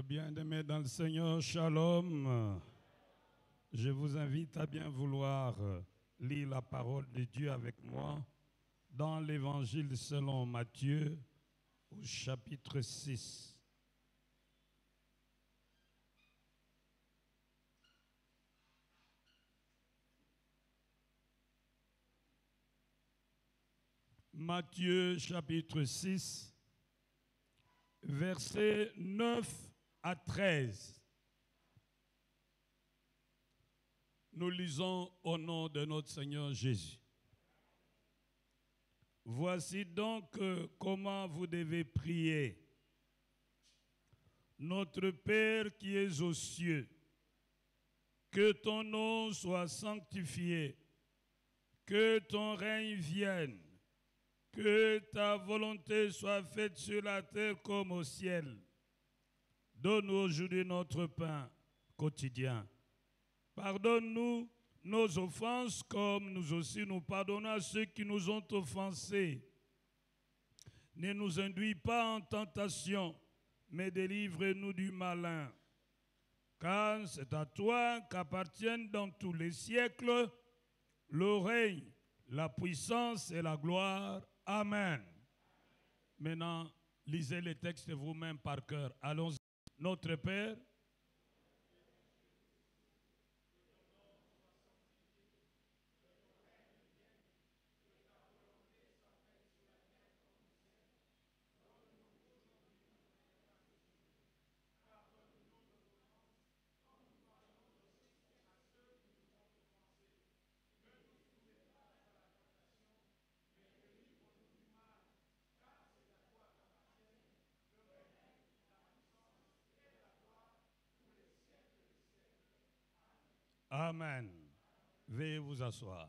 Bien-aimés dans le Seigneur, shalom. Je vous invite à bien vouloir lire la parole de Dieu avec moi dans l'Évangile selon Matthieu au chapitre 6. Matthieu chapitre 6, versets 9 à 13. Nous lisons au nom de notre Seigneur Jésus. Voici donc comment vous devez prier. Notre Père qui es aux cieux, que ton nom soit sanctifié, que ton règne vienne, que ta volonté soit faite sur la terre comme au ciel. Donne-nous aujourd'hui notre pain quotidien. Pardonne-nous nos offenses comme nous aussi nous pardonnons à ceux qui nous ont offensés. Ne nous induis pas en tentation, mais délivre-nous du malin. Car c'est à toi qu'appartiennent dans tous les siècles le règne, la puissance et la gloire. Amen. Maintenant, lisez les textes vous-même par cœur. Allons-y. Notre Père, Amen. Veuillez vous asseoir.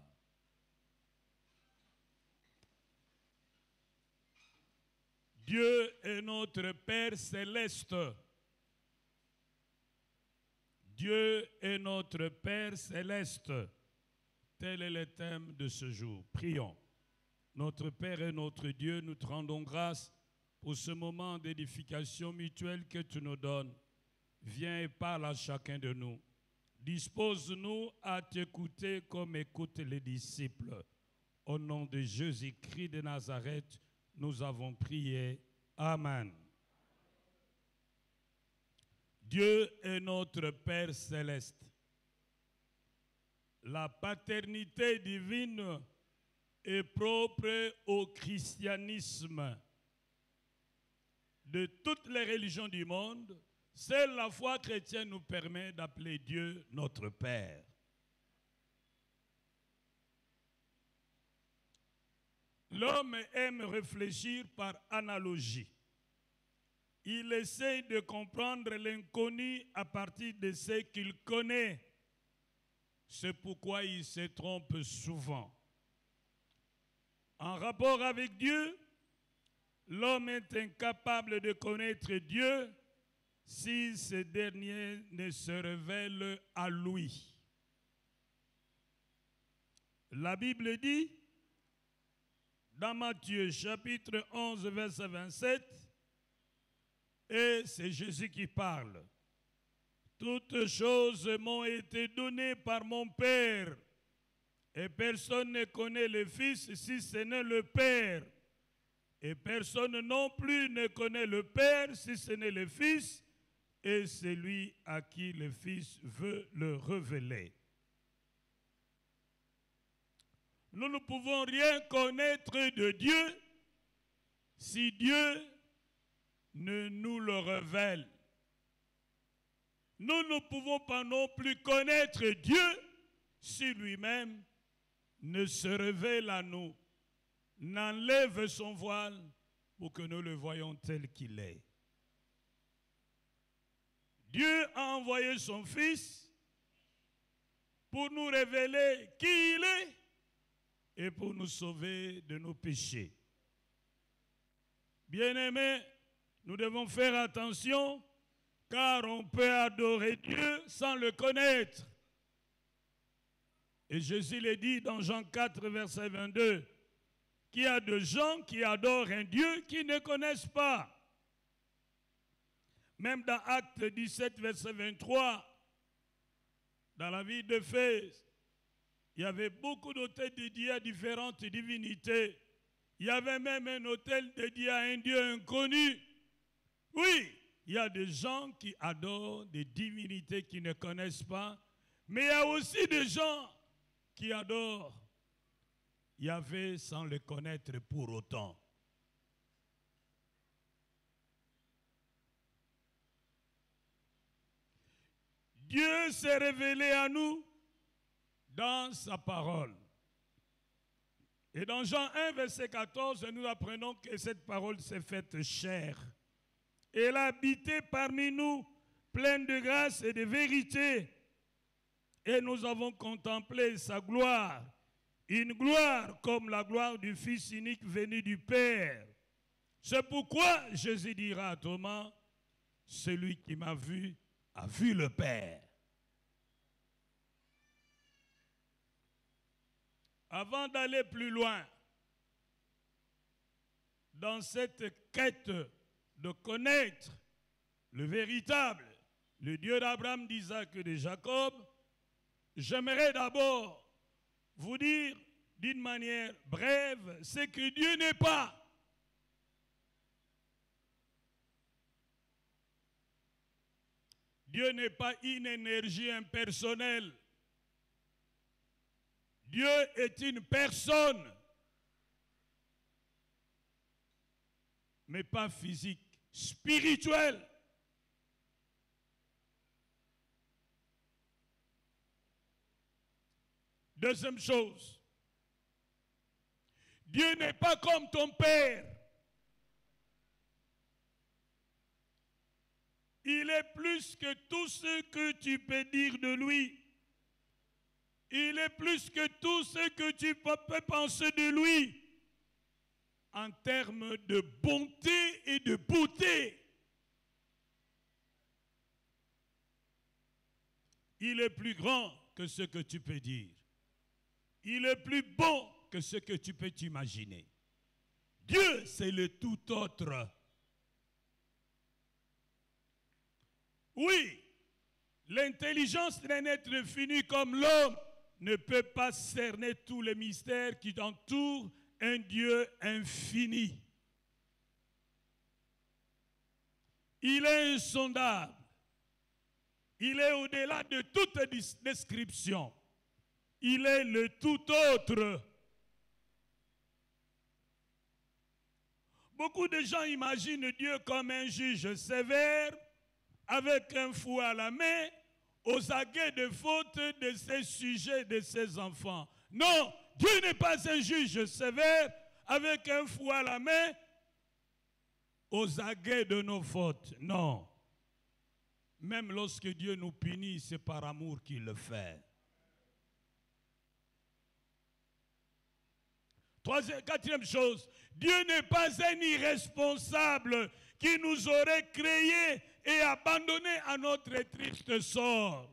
Dieu est notre Père céleste. Dieu est notre Père céleste. Tel est le thème de ce jour. Prions. Notre Père et notre Dieu, nous te rendons grâce pour ce moment d'édification mutuelle que tu nous donnes. Viens et parle à chacun de nous. Dispose-nous à t'écouter comme écoutent les disciples. Au nom de Jésus-Christ de Nazareth, nous avons prié. Amen. Dieu est notre Père céleste. La paternité divine est propre au christianisme. De toutes les religions du monde, seule la foi chrétienne nous permet d'appeler Dieu notre Père. L'homme aime réfléchir par analogie. Il essaie de comprendre l'inconnu à partir de ce qu'il connaît. C'est pourquoi il se trompe souvent. En rapport avec Dieu, l'homme est incapable de connaître Dieu si ce dernier ne se révèle à lui. La Bible dit, dans Matthieu chapitre 11, verset 27, et c'est Jésus qui parle. Toutes choses m'ont été données par mon Père, et personne ne connaît le Fils si ce n'est le Père. Et personne non plus ne connaît le Père si ce n'est le Fils, et celui à qui le Fils veut le révéler. Nous ne pouvons rien connaître de Dieu si Dieu ne nous le révèle. Nous ne pouvons pas non plus connaître Dieu si lui-même ne se révèle à nous, n'enlève son voile pour que nous le voyions tel qu'il est. Dieu a envoyé son Fils pour nous révéler qui il est et pour nous sauver de nos péchés. Bien-aimés, nous devons faire attention car on peut adorer Dieu sans le connaître. Et Jésus le dit dans Jean 4, verset 22, qu'il y a de gens qui adorent un Dieu qu'ils ne connaissent pas. Même dans Actes 17, verset 23, dans la ville d'Éphèse, il y avait beaucoup d'autels dédiés à différentes divinités. Il y avait même un autel dédié à un Dieu inconnu. Oui, il y a des gens qui adorent des divinités qu'ils ne connaissent pas, mais il y a aussi des gens qui adorent Yahvé sans le connaître pour autant. Dieu s'est révélé à nous dans sa parole. Et dans Jean 1, verset 14, nous apprenons que cette parole s'est faite chair. Elle a habité parmi nous, pleine de grâce et de vérité. Et nous avons contemplé sa gloire, une gloire comme la gloire du Fils unique venu du Père. C'est pourquoi Jésus dira à Thomas, celui qui m'a vu a vu le Père. Avant d'aller plus loin dans cette quête de connaître le véritable, le Dieu d'Abraham, d'Isaac et de Jacob, j'aimerais d'abord vous dire d'une manière brève ce que Dieu n'est pas. Dieu n'est pas une énergie impersonnelle. Dieu est une personne, mais pas physique, spirituelle. Deuxième chose, Dieu n'est pas comme ton père. Il est plus que tout ce que tu peux dire de lui. Il est plus que tout ce que tu peux penser de lui en termes de bonté et de beauté. Il est plus grand que ce que tu peux dire. Il est plus bon que ce que tu peux t'imaginer. Dieu, c'est le tout autre. Oui, l'intelligence d'un être fini comme l'homme ne peut pas cerner tous les mystères qui entourent un Dieu infini. Il est insondable. Il est au-delà de toute description. Il est le tout autre. Beaucoup de gens imaginent Dieu comme un juge sévère, avec un fouet à la main, aux aguets de faute de ses sujets, de ses enfants. Non, Dieu n'est pas un juge sévère, avec un fouet à la main, aux aguets de nos fautes. Non. Même lorsque Dieu nous punit, c'est par amour qu'il le fait. Quatrième chose, Dieu n'est pas un irresponsable qui nous aurait créés et abandonnés à notre triste sort.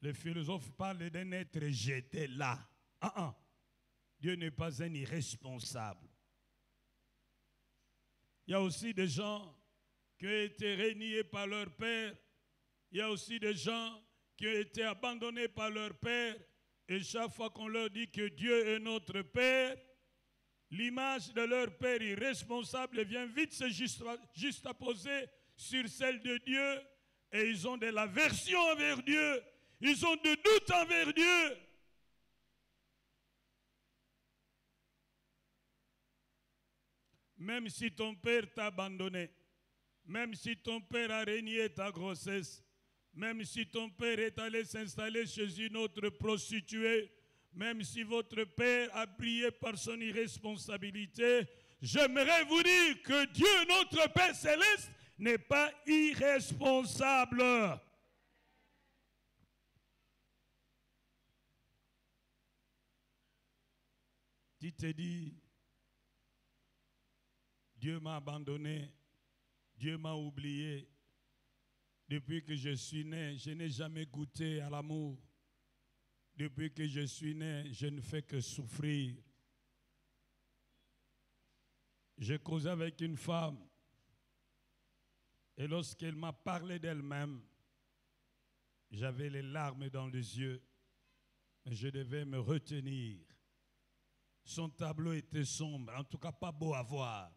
Les philosophes parlent d'un être jeté là. Dieu n'est pas un irresponsable. Il y a aussi des gens qui ont été reniés par leur père. Il y a aussi des gens qui ont été abandonnés par leur père. Et chaque fois qu'on leur dit que Dieu est notre Père, l'image de leur Père irresponsable vient vite se juxtaposer sur celle de Dieu. Et ils ont de l'aversion envers Dieu. Ils ont de doutes envers Dieu. Même si ton père t'a abandonné, même si ton père a renié ta grossesse, même si ton père est allé s'installer chez une autre prostituée, même si votre père a brillé par son irresponsabilité, j'aimerais vous dire que Dieu, notre Père céleste, n'est pas irresponsable. Tu te dis, Dieu m'a abandonné, Dieu m'a oublié. Depuis que je suis né, je n'ai jamais goûté à l'amour. Depuis que je suis né, je ne fais que souffrir. J'ai causé avec une femme. Et lorsqu'elle m'a parlé d'elle-même, j'avais les larmes dans les yeux, mais je devais me retenir. Son tableau était sombre, en tout cas pas beau à voir.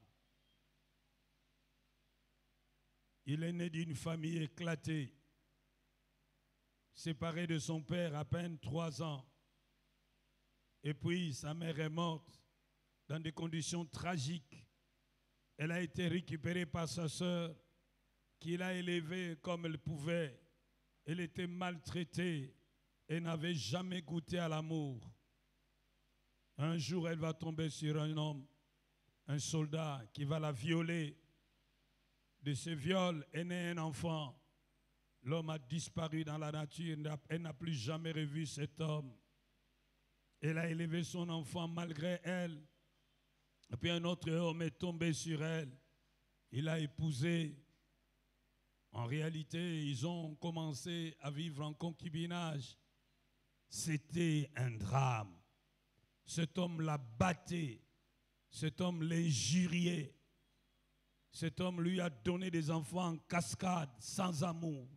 Il est né d'une famille éclatée, séparé de son père à peine 3 ans. Et puis sa mère est morte dans des conditions tragiques. Elle a été récupérée par sa sœur, qui l'a élevée comme elle pouvait. Elle était maltraitée et n'avait jamais goûté à l'amour. Un jour, elle va tomber sur un homme, un soldat, qui va la violer. De ce viol est né un enfant. L'homme a disparu dans la nature. Elle n'a plus jamais revu cet homme. Elle a élevé son enfant malgré elle. Et puis un autre homme est tombé sur elle. Il l'a épousée. En réalité, ils ont commencé à vivre en concubinage. C'était un drame. Cet homme la battait. Cet homme l'injuriait. Cet homme lui a donné des enfants en cascade, sans amour.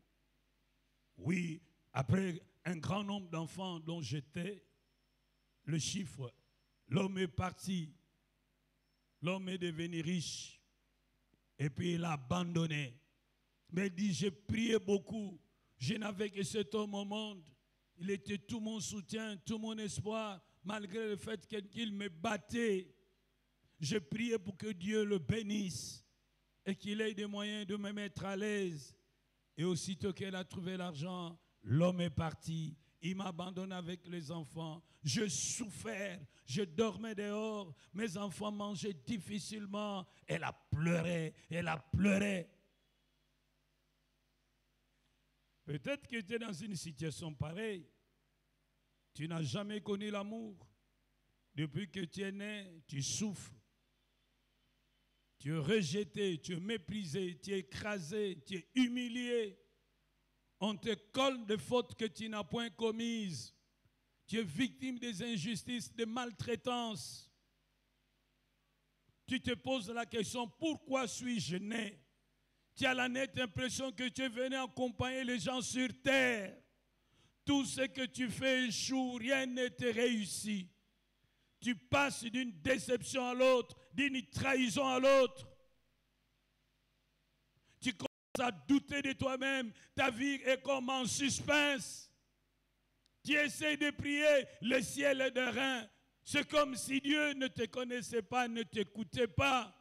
Oui, après un grand nombre d'enfants dont j'étais le chiffre, l'homme est parti. L'homme est devenu riche. Et puis il a abandonné. Mais il dit, j'ai prié beaucoup. Je n'avais que cet homme au monde. Il était tout mon soutien, tout mon espoir, malgré le fait qu'il me battait. J'ai prié pour que Dieu le bénisse et qu'il ait des moyens de me mettre à l'aise. Et aussitôt qu'elle a trouvé l'argent, l'homme est parti. Il m'a abandonné avec les enfants. Je souffrais, je dormais dehors. Mes enfants mangeaient difficilement. Elle a pleuré, elle a pleuré. Peut-être que tu es dans une situation pareille. Tu n'as jamais connu l'amour. Depuis que tu es né, tu souffres. Tu es rejeté, tu es méprisé, tu es écrasé, tu es humilié. On te colle des fautes que tu n'as point commises. Tu es victime des injustices, des maltraitances. Tu te poses la question, pourquoi suis-je né? Tu as la nette impression que tu es venu accompagner les gens sur terre. Tout ce que tu fais échoue, rien ne te réussit. Tu passes d'une déception à l'autre, d'une trahison à l'autre. Tu commences à douter de toi-même. Ta vie est comme en suspense. Tu essaies de prier, le ciel est de rein. C'est comme si Dieu ne te connaissait pas, ne t'écoutait pas.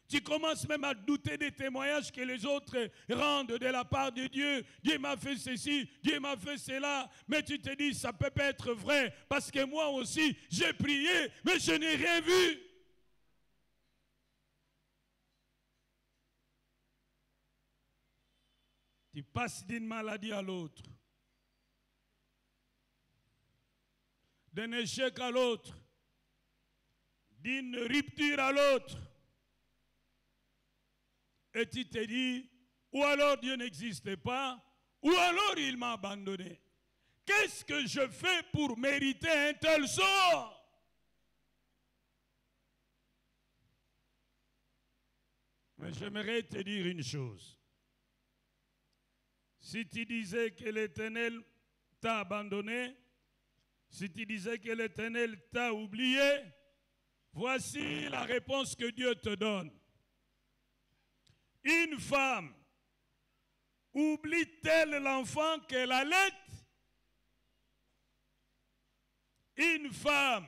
Tu commences même à douter des témoignages que les autres rendent de la part de Dieu. Dieu m'a fait ceci, Dieu m'a fait cela. Mais tu te dis, ça ne peut pas être vrai. Parce que moi aussi, j'ai prié, mais je n'ai rien vu. Tu passes d'une maladie à l'autre. D'un échec à l'autre. D'une rupture à l'autre. Et tu te dis, ou alors Dieu n'existe pas, ou alors il m'a abandonné. Qu'est-ce que je fais pour mériter un tel sort? Mais j'aimerais te dire une chose. Si tu disais que l'Éternel t'a abandonné, si tu disais que l'Éternel t'a oublié, voici la réponse que Dieu te donne. Une femme oublie-t-elle l'enfant qu'elle allait? Une femme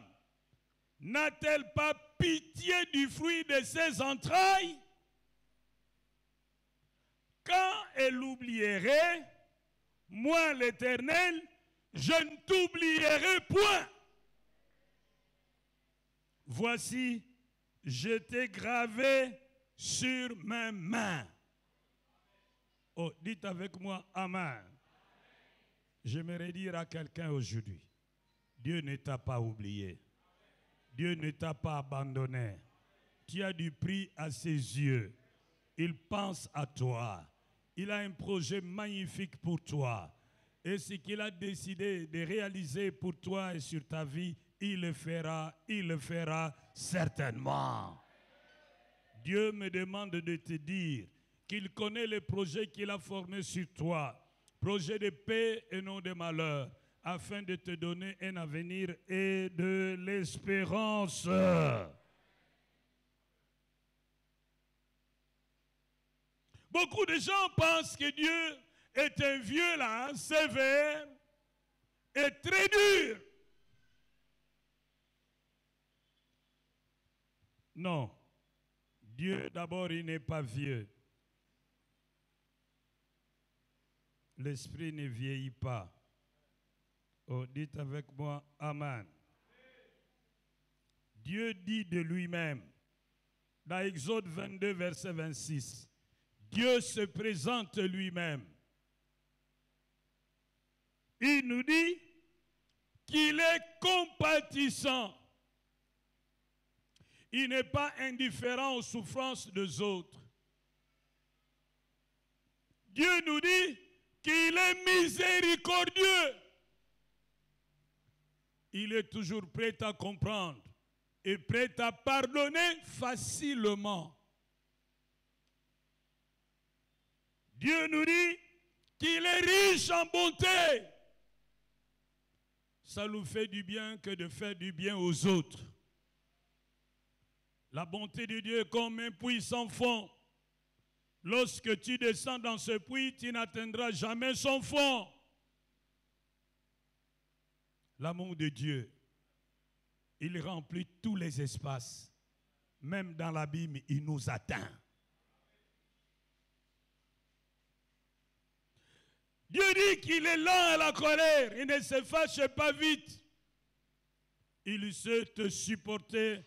n'a-t-elle pas pitié du fruit de ses entrailles? Quand elle oublierait, moi l'Éternel, je ne t'oublierai point. Voici, je t'ai gravé sur mes mains. Oh, dites avec moi, Amen. J'aimerais dire à quelqu'un aujourd'hui, Dieu ne t'a pas oublié. Dieu ne t'a pas abandonné. Tu as du prix à ses yeux. Il pense à toi. Il a un projet magnifique pour toi. Et ce qu'il a décidé de réaliser pour toi et sur ta vie, il le fera certainement. Dieu me demande de te dire qu'il connaît les projets qu'il a formés sur toi, projets de paix et non de malheur, afin de te donner un avenir et de l'espérance. Beaucoup de gens pensent que Dieu est un vieux là, sévère et très dur. Non. Dieu, d'abord, il n'est pas vieux. L'esprit ne vieillit pas. Oh, dites avec moi, Amen. Dieu dit de lui-même, dans Exode 22, verset 26, Dieu se présente lui-même. Il nous dit qu'il est compatissant. Il n'est pas indifférent aux souffrances des autres. Dieu nous dit qu'il est miséricordieux. Il est toujours prêt à comprendre et prêt à pardonner facilement. Dieu nous dit qu'il est riche en bonté. Ça nous fait du bien que de faire du bien aux autres. La bonté de Dieu est comme un puits sans fond. Lorsque tu descends dans ce puits, tu n'atteindras jamais son fond. L'amour de Dieu, il remplit tous les espaces. Même dans l'abîme, il nous atteint. Dieu dit qu'il est lent à la colère, il ne se fâche pas vite. Il sait te supporter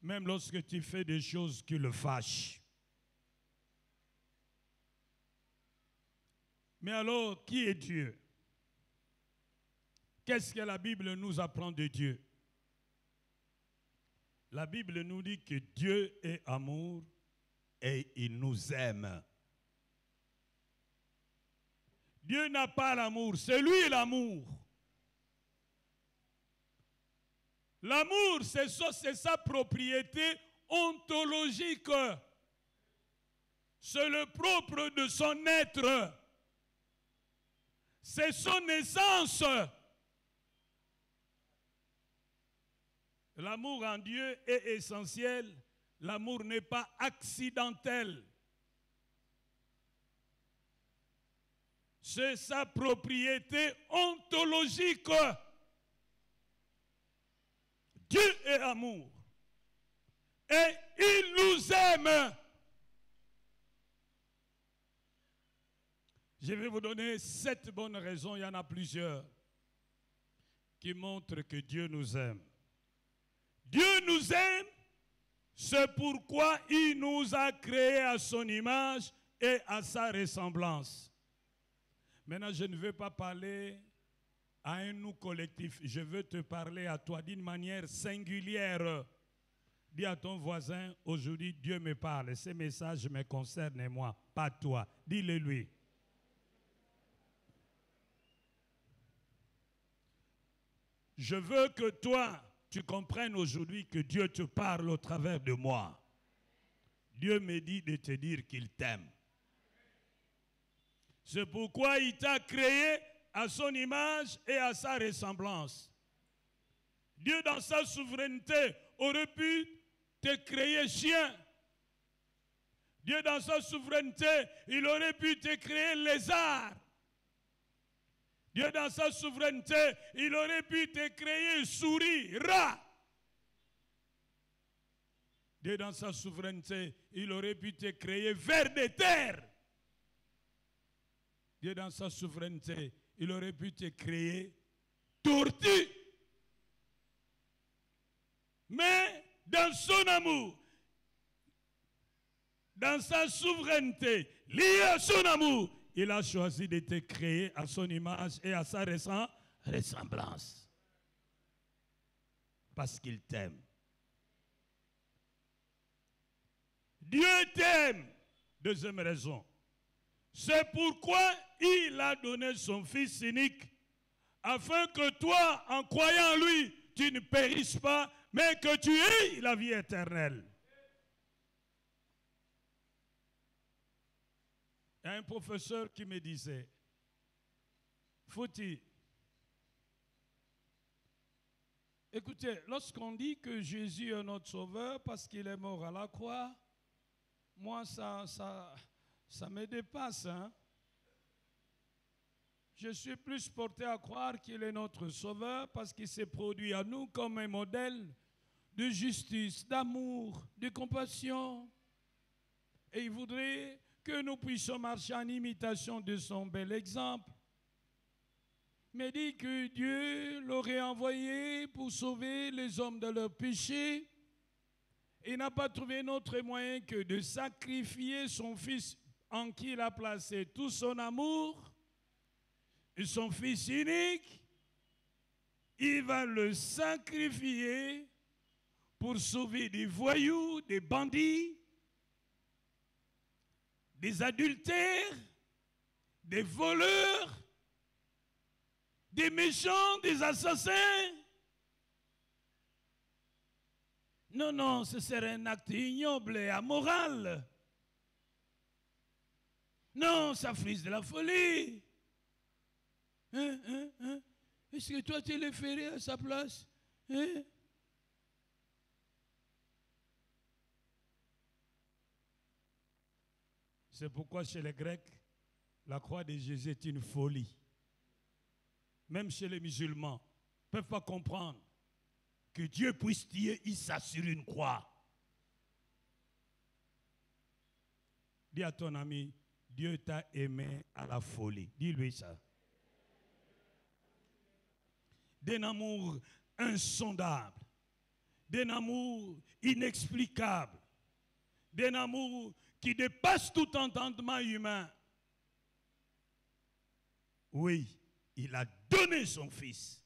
même lorsque tu fais des choses qui le fâchent. Mais alors, qui est Dieu? Qu'est-ce que la Bible nous apprend de Dieu? La Bible nous dit que Dieu est amour et il nous aime. Dieu n'a pas l'amour, c'est lui l'amour. L'amour, c'est sa propriété ontologique. C'est le propre de son être. C'est son essence. L'amour en Dieu est essentiel. L'amour n'est pas accidentel. C'est sa propriété ontologique. Dieu est amour. Et il nous aime. Je vais vous donner 7 bonnes raisons, il y en a plusieurs, qui montrent que Dieu nous aime. Dieu nous aime, c'est pourquoi il nous a créés à son image et à sa ressemblance. Maintenant, je ne veux pas parler à un nous collectif. Je veux te parler à toi d'une manière singulière. Dis à ton voisin, aujourd'hui, Dieu me parle. Ces messages me concernent moi, pas toi. Dis-le lui. Je veux que toi, tu comprennes aujourd'hui que Dieu te parle au travers de moi. Dieu me dit de te dire qu'il t'aime. C'est pourquoi il t'a créé à son image et à sa ressemblance. Dieu, dans sa souveraineté, aurait pu te créer chien. Dieu, dans sa souveraineté, il aurait pu te créer lézard. Dieu, dans sa souveraineté, il aurait pu te créer souris, rat. Dieu, dans sa souveraineté, il aurait pu te créer ver de terre. Dieu, dans sa souveraineté, il aurait pu te créer tortue. Mais dans son amour, dans sa souveraineté, liée à son amour, il a choisi de te créer à son image et à sa ressemblance. Parce qu'il t'aime. Dieu t'aime. Deuxième raison. C'est pourquoi il a donné son Fils unique, afin que toi, en croyant en lui, tu ne périsses pas, mais que tu aies la vie éternelle. Il y a un professeur qui me disait, Fouti, écoutez, lorsqu'on dit que Jésus est notre sauveur parce qu'il est mort à la croix, moi, ça me dépasse. Hein? Je suis plus porté à croire qu'il est notre sauveur parce qu'il s'est produit à nous comme un modèle de justice, d'amour, de compassion. Et il voudrait que nous puissions marcher en imitation de son bel exemple. Mais dit que Dieu l'aurait envoyé pour sauver les hommes de leurs péchés. Il n'a pas trouvé d'autre moyen que de sacrifier son Fils en qui il a placé tout son amour, et son Fils unique. Il va le sacrifier pour sauver des voyous, des bandits, des adultères, des voleurs, des méchants, des assassins. Non, non, ce serait un acte ignoble et amoral. Non, ça frise de la folie. Hein? Est-ce que toi, tu le ferais à sa place? Hein? C'est pourquoi chez les Grecs, la croix de Jésus est une folie. Même chez les musulmans, ils ne peuvent pas comprendre que Dieu puisse tuer Issa sur une croix. Dis à ton ami, Dieu t'a aimé à la folie. Dis-lui ça. D'un amour insondable, d'un amour inexplicable, d'un amour qui dépasse tout entendement humain. Oui, il a donné son Fils.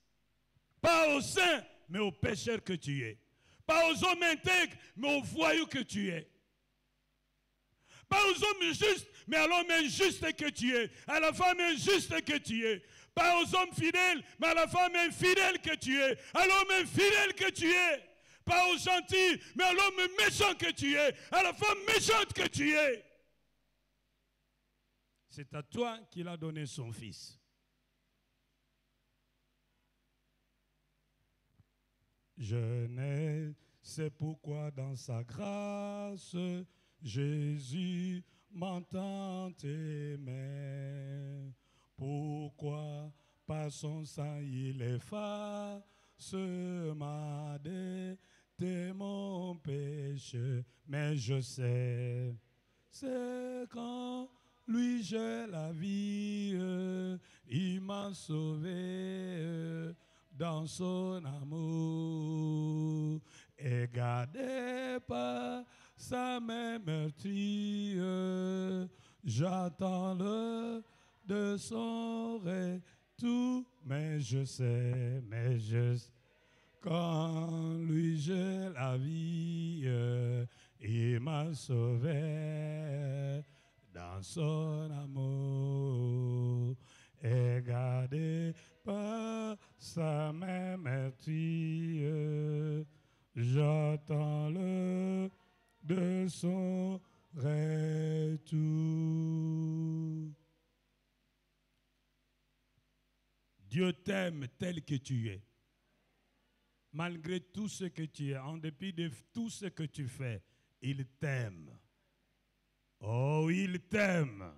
Pas aux saints, mais aux pécheurs que tu es. Pas aux hommes intègres, mais aux voyous que tu es. Pas aux hommes justes, mais à l'homme injuste que tu es. À la femme injuste que tu es. Pas aux hommes fidèles, mais à la femme infidèle que tu es. À l'homme infidèle que tu es. Pas aux gentils, mais à l'homme méchant que tu es. À la femme méchante que tu es. C'est à toi qu'il a donné son Fils. Je ne sais pourquoi dans sa grâce, Jésus m'entend aimer. Pourquoi par son sang il efface ma dette, mon péché. Mais je sais, c'est quand lui j'ai la vie, il m'a sauvé dans son amour, et gardé par sa main meurtrière, j'attends le de son retour, mais je sais, quand lui j'ai la vie, il m'a sauvé dans son amour, et gardé par sa main meurtrière, j'attends le de son retour. Dieu t'aime tel que tu es. Malgré tout ce que tu es, en dépit de tout ce que tu fais, il t'aime. Oh, il t'aime.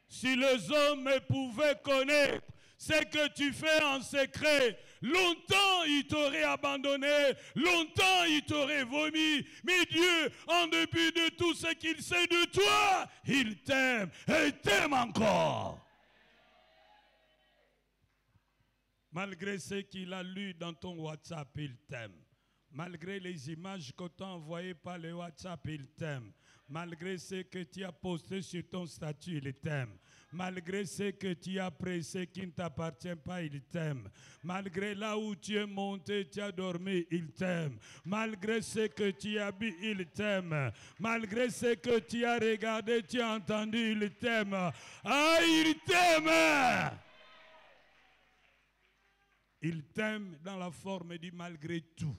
Si les hommes pouvaient connaître ce que tu fais en secret, longtemps il t'aurait abandonné, longtemps il t'aurait vomi. Mais Dieu, en dépit de tout ce qu'il sait de toi, il t'aime et il t'aime encore. Malgré ce qu'il a lu dans ton WhatsApp, il t'aime. Malgré les images que tu as envoyées par le WhatsApp, il t'aime. Malgré ce que tu as posté sur ton statut, il t'aime. Malgré ce que tu as pressé qui ne t'appartient pas, il t'aime. Malgré là où tu es monté, tu as dormi, il t'aime. Malgré ce que tu as bu, il t'aime. Malgré ce que tu as regardé, tu as entendu, il t'aime. Ah, il t'aime! Il t'aime dans la forme du malgré tout.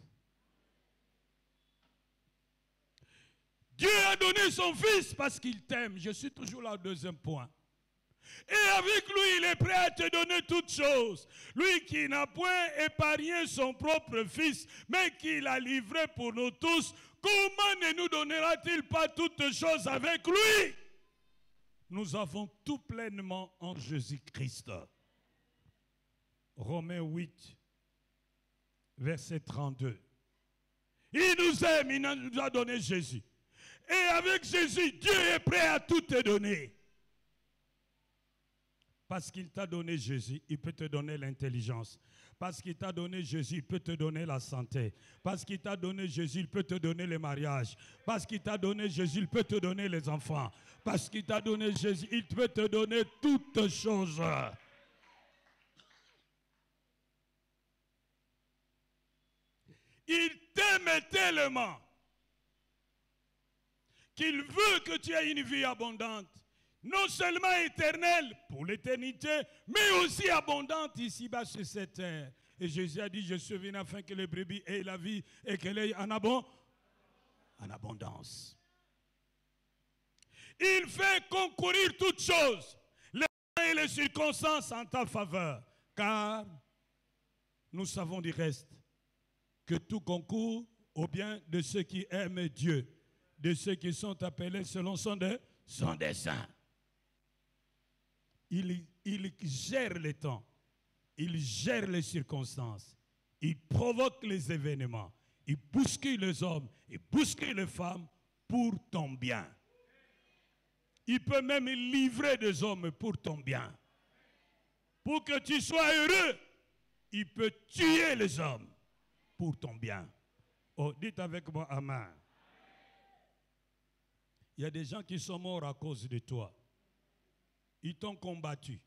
Dieu a donné son Fils parce qu'il t'aime. Je suis toujours là au deuxième point. Et avec lui, il est prêt à te donner toutes choses. Lui qui n'a point épargné son propre Fils, mais qui l'a livré pour nous tous, comment ne nous donnera-t-il pas toutes choses avec lui? Nous avons tout pleinement en Jésus-Christ. Romains 8, verset 32. Il nous aime, il nous a donné Jésus. Et avec Jésus, Dieu est prêt à tout te donner. Parce qu'il t'a donné Jésus, il peut te donner l'intelligence. Parce qu'il t'a donné Jésus, il peut te donner la santé. Parce qu'il t'a donné Jésus, il peut te donner le mariage. Parce qu'il t'a donné Jésus, il peut te donner les enfants. Parce qu'il t'a donné Jésus, il peut te donner toutes choses. Il t'aime tellement qu'il veut que tu aies une vie abondante. Non seulement éternelle pour l'éternité, mais aussi abondante ici-bas sur cette terre. Et Jésus a dit, je suis venu afin que les brebis aient la vie et qu'elle ait en abondance. Il fait concourir toutes choses, les temps et les circonstances en ta faveur. Car nous savons du reste que tout concourt au bien de ceux qui aiment Dieu, de ceux qui sont appelés selon son dessein. Il gère les temps, il gère les circonstances, il provoque les événements, il bouscule les hommes, il bouscule les femmes pour ton bien. Il peut même livrer des hommes pour ton bien. Pour que tu sois heureux, il peut tuer les hommes pour ton bien. Oh, dites avec moi Amen. Il y a des gens qui sont morts à cause de toi. Ils t'ont combattu.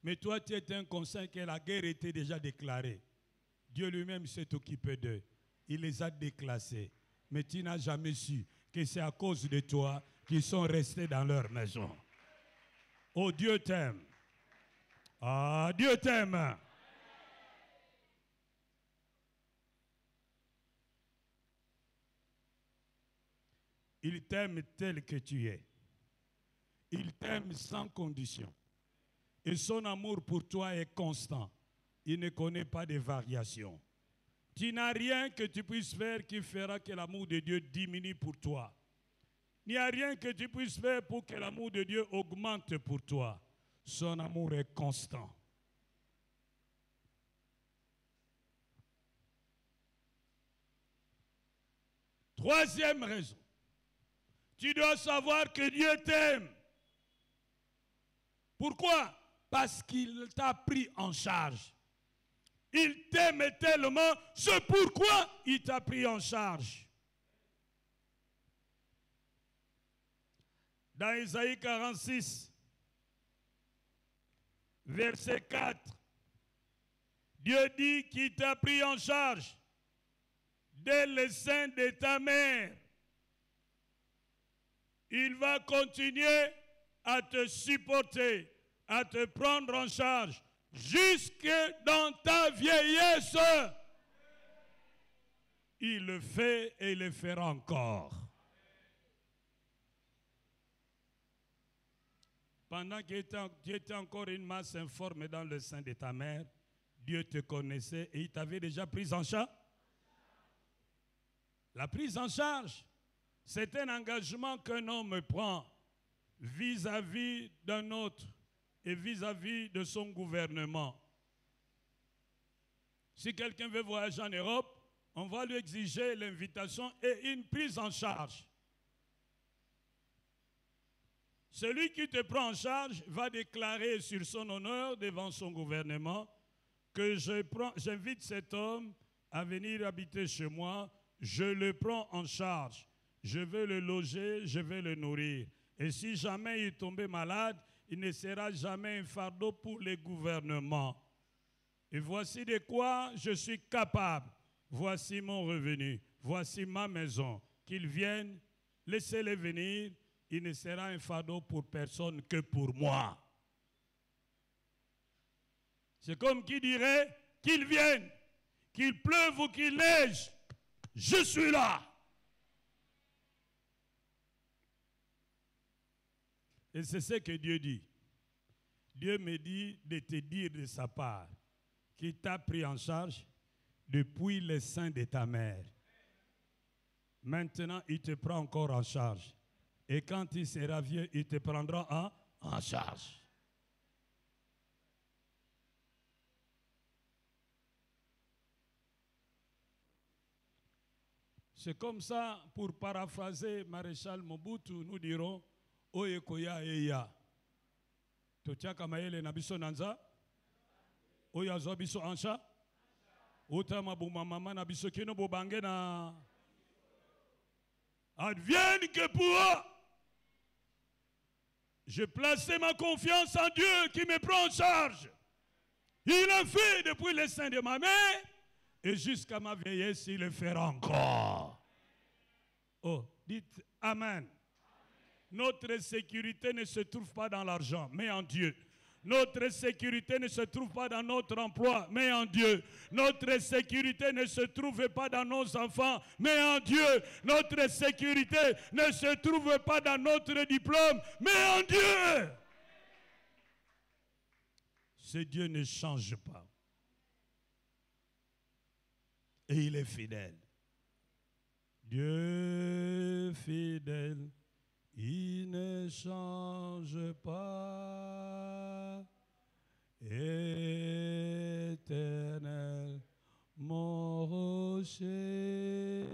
Mais toi, tu étais inconscient que la guerre était déjà déclarée. Dieu lui-même s'est occupé d'eux. Il les a déclassés. Mais tu n'as jamais su que c'est à cause de toi qu'ils sont restés dans leur maison. Oh, Dieu t'aime. Ah, Dieu t'aime. Il t'aime tel que tu es. Il t'aime sans condition. Et son amour pour toi est constant. Il ne connaît pas de variations. Tu n'as rien que tu puisses faire qui fera que l'amour de Dieu diminue pour toi. Il n'y a rien que tu puisses faire pour que l'amour de Dieu augmente pour toi. Son amour est constant. Troisième raison. Tu dois savoir que Dieu t'aime. Pourquoi? Parce qu'il t'a pris en charge. Il t'aime tellement, c'est pourquoi il t'a pris en charge. Dans Isaïe 46, verset 4, Dieu dit qu'il t'a pris en charge dès le sein de ta mère. Il va continuer à te supporter, à te prendre en charge jusque dans ta vieillesse. Il le fait et il le fera encore. Pendant que tu étais encore une masse informe dans le sein de ta mère, Dieu te connaissait et il t'avait déjà pris en charge. La prise en charge, c'est un engagement qu'un homme prend vis-à-vis d'un autre et vis-à-vis de son gouvernement. Si quelqu'un veut voyager en Europe, on va lui exiger l'invitation et une prise en charge. Celui qui te prend en charge va déclarer sur son honneur devant son gouvernement que j'invite cet homme à venir habiter chez moi, je le prends en charge. Je vais le loger, je vais le nourrir. Et si jamais il est tombé malade, il ne sera jamais un fardeau pour les gouvernements. Et voici de quoi je suis capable. Voici mon revenu. Voici ma maison. Qu'ils viennent, laissez-les venir. Il ne sera un fardeau pour personne que pour moi. C'est comme qui dirait qu'ils viennent, qu'il pleuve ou qu'il neige. Je suis là. Et c'est ce que Dieu dit. Dieu me dit de te dire de sa part qu'il t'a pris en charge depuis le sein de ta mère. Maintenant, il te prend encore en charge. Et quand il sera vieux, il te prendra en charge. C'est comme ça, pour paraphraser Maréchal Mobutu, nous dirons Oyekoya Eya. Totia Kamaele Nabiso Nanza. Oya Zobiso Ansha. Ota Mabuma Mama Nabiso Kino Bobangena. Advienne que pourra. Je plaçais ma confiance en Dieu qui me prend en charge. Il a fait depuis le sein de ma mère. Et jusqu'à ma vieillesse, il le fera encore. Oh, dites Amen. Notre sécurité ne se trouve pas dans l'argent, mais en Dieu. Notre sécurité ne se trouve pas dans notre emploi, mais en Dieu. Notre sécurité ne se trouve pas dans nos enfants, mais en Dieu. Notre sécurité ne se trouve pas dans notre diplôme, mais en Dieu. Ce Dieu ne change pas. Et il est fidèle. Dieu fidèle, il ne change pas. Éternel, mon rocher,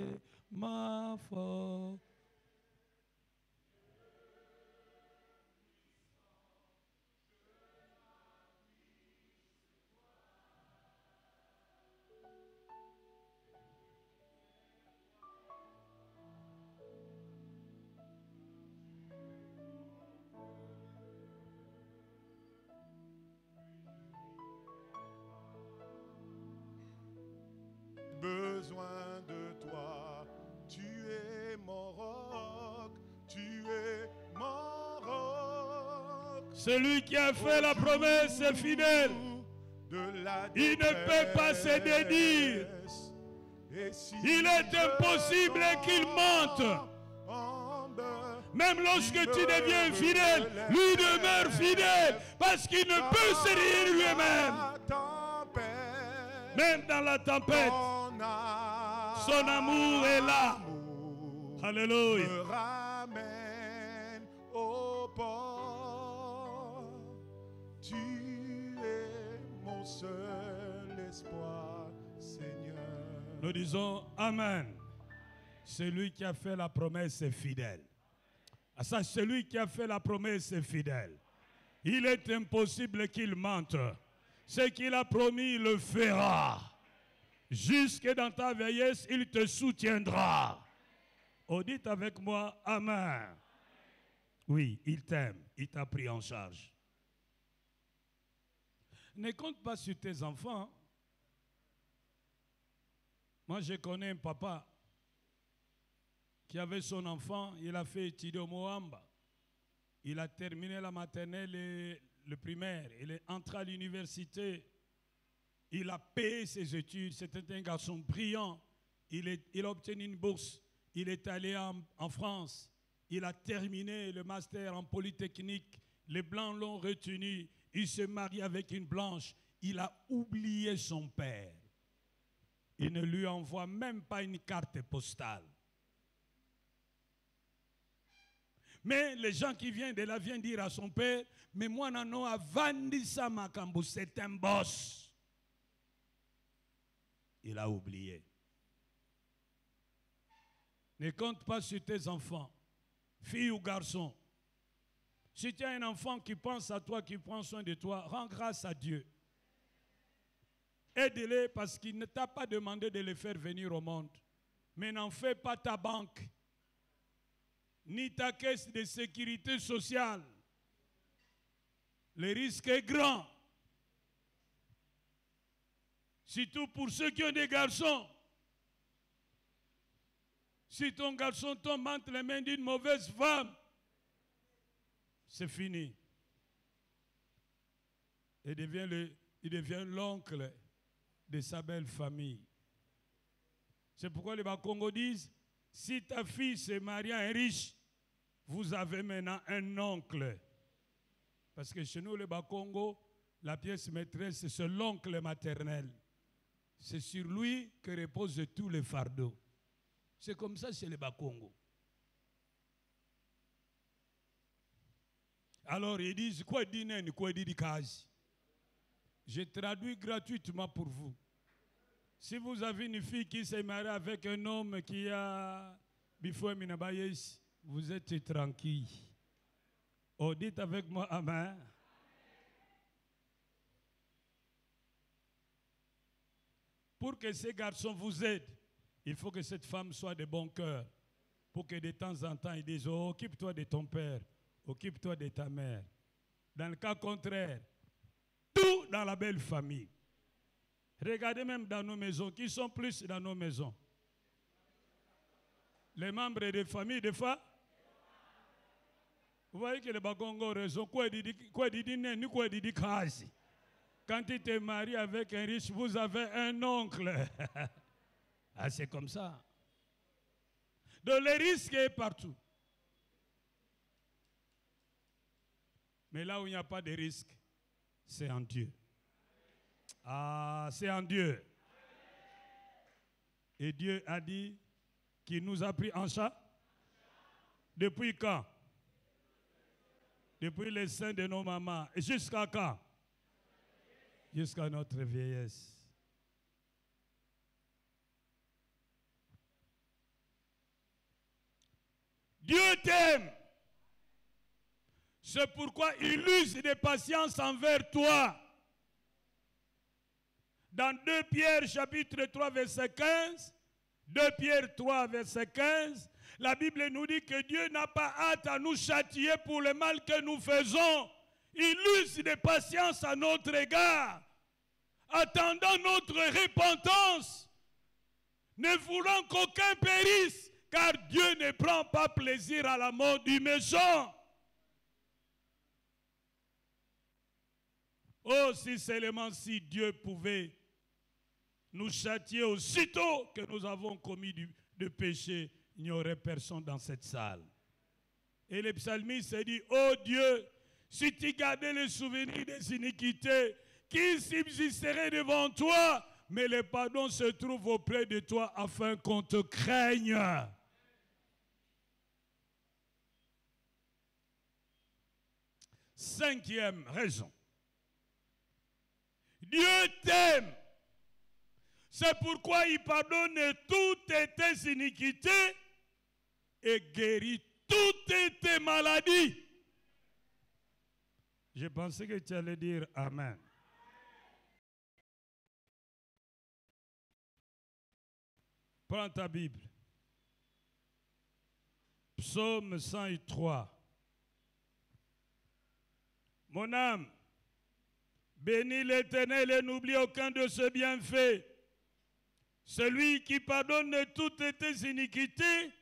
ma force. Besoin de toi, tu es mon roc, tu es mon roc. Celui qui a fait la promesse est fidèle. Il ne peut pas se dédire. Il est impossible qu'il mente. Même lorsque tu deviens fidèle, lui demeure fidèle parce qu'il ne peut se rire lui-même. Même dans la tempête, son amour est là. Alléluia. Me ramène au port. Tu es mon seul espoir, Seigneur. Nous disons Amen. Celui qui a fait la promesse est fidèle. À ça, celui qui a fait la promesse est fidèle. Il est impossible qu'il mente. Ce qu'il a promis, il le fera. Jusque dans ta vieillesse, il te soutiendra. Oh, dites avec moi, Amen. Oui, il t'aime, il t'a pris en charge. Ne compte pas sur tes enfants. Moi, je connais un papa qui avait son enfant, il a fait étudier au Moamba. Il a terminé la maternelle et le primaire. Il est entré à l'université. Il a payé ses études. C'était un garçon brillant. Il a obtenu une bourse. Il est allé en France. Il a terminé le master en polytechnique. Les Blancs l'ont retenu. Il se marie avec une Blanche. Il a oublié son père. Il ne lui envoie même pas une carte postale. Mais les gens qui viennent de là viennent dire à son père, mais moi, Nano, Avandisa Makambu, c'est un boss. Il a oublié. Ne compte pas sur tes enfants, filles ou garçons. Si tu as un enfant qui pense à toi, qui prend soin de toi, rends grâce à Dieu. Aide-les parce qu'il ne t'a pas demandé de les faire venir au monde. Mais n'en fais pas ta banque, ni ta caisse de sécurité sociale. Le risque est grand. Surtout pour ceux qui ont des garçons. Si ton garçon tombe entre les mains d'une mauvaise femme, c'est fini. Il devient l'oncle de sa belle famille. C'est pourquoi les Bakongos disent, si ta fille se marie à un riche, vous avez maintenant un oncle Parce que chez nous, le Bakongo, la pièce maîtresse, c'est l'oncle maternel. C'est sur lui que reposent tous les fardeaux. C'est comme ça chez les Bakongo. Alors ils disent, quoi dîner, quoi dit kazi. Je traduis gratuitement pour vous. Si vous avez une fille qui s'est mariée avec un homme qui a bifoué minabayes, vous êtes tranquille. Oh, dites avec moi amen. Pour que ces garçons vous aident, il faut que cette femme soit de bon cœur. Pour que de temps en temps, ils disent, oh, occupe-toi de ton père, occupe-toi de ta mère. Dans le cas contraire, tout dans la belle famille. Regardez même dans nos maisons, qui sont plus dans nos maisons? Les membres de famille, des fois. Vous voyez que les Bakongo raison, quoi dit kazi. Quand tu te maries avec un riche, vous avez un oncle. Ah, c'est comme ça. Donc le risque est partout. Mais là où il n'y a pas de risque, c'est en Dieu. Ah, c'est en Dieu. Et Dieu a dit qu'il nous a pris en charge. Depuis quand? Depuis les seins de nos mamans. Et jusqu'à quand? Jusqu'à notre vieillesse. Dieu t'aime. C'est pourquoi il use de patience envers toi. Dans 2 Pierre chapitre 3 verset 15, 2 Pierre 3 verset 15, la Bible nous dit que Dieu n'a pas hâte à nous châtier pour le mal que nous faisons. Il use de patience à notre égard, attendant notre repentance, ne voulant qu'aucun périsse, car Dieu ne prend pas plaisir à la mort du méchant. Oh, si seulement si Dieu pouvait nous châtier aussitôt que nous avons commis de péché, il n'y aurait personne dans cette salle. Et le psalmiste se dit, oh Dieu, si tu gardais le souvenir des iniquités, qui subsisterait devant toi, mais le pardon se trouve auprès de toi afin qu'on te craigne. Cinquième raison. Dieu t'aime. C'est pourquoi il pardonne toutes tes iniquités et guérit toutes tes maladies. Je pensais que tu allais dire Amen. Prends ta Bible. Psaume 103. Mon âme, bénis l'Éternel et n'oublie aucun de ses bienfaits. Celui qui pardonne toutes tes iniquités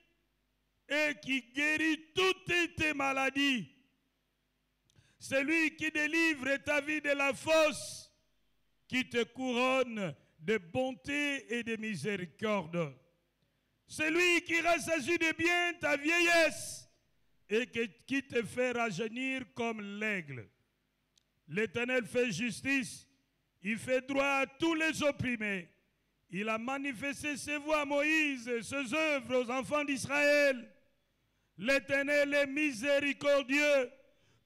et qui guérit toutes tes maladies. Celui qui délivre ta vie de la fosse, qui te couronne de bonté et de miséricorde. Celui qui rassasie de bien ta vieillesse et qui te fait rajeunir comme l'aigle. L'Éternel fait justice, il fait droit à tous les opprimés. Il a manifesté ses voies à Moïse et ses œuvres aux enfants d'Israël. L'Éternel est miséricordieux,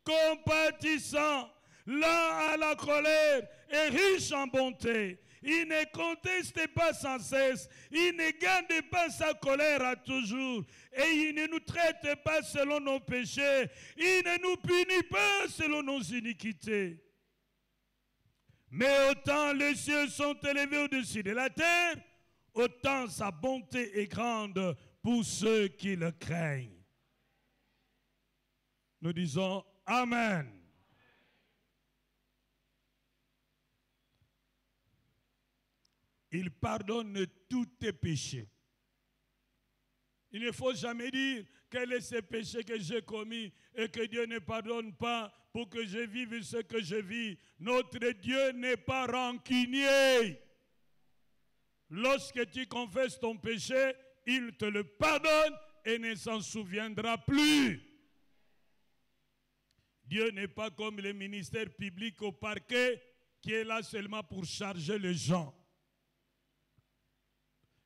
compatissant, lent à la colère et riche en bonté. Il ne conteste pas sans cesse, il ne garde pas sa colère à toujours, et il ne nous traite pas selon nos péchés, il ne nous punit pas selon nos iniquités. Mais autant les cieux sont élevés au-dessus de la terre, autant sa bonté est grande pour ceux qui le craignent. Nous disons Amen. Il pardonne tous tes péchés. Il ne faut jamais dire quel est ce péché que j'ai commis et que Dieu ne pardonne pas pour que je vive ce que je vis. Notre Dieu n'est pas rancunier. Lorsque tu confesses ton péché, il te le pardonne et ne s'en souviendra plus. Dieu n'est pas comme les ministères publics au parquet qui est là seulement pour charger les gens.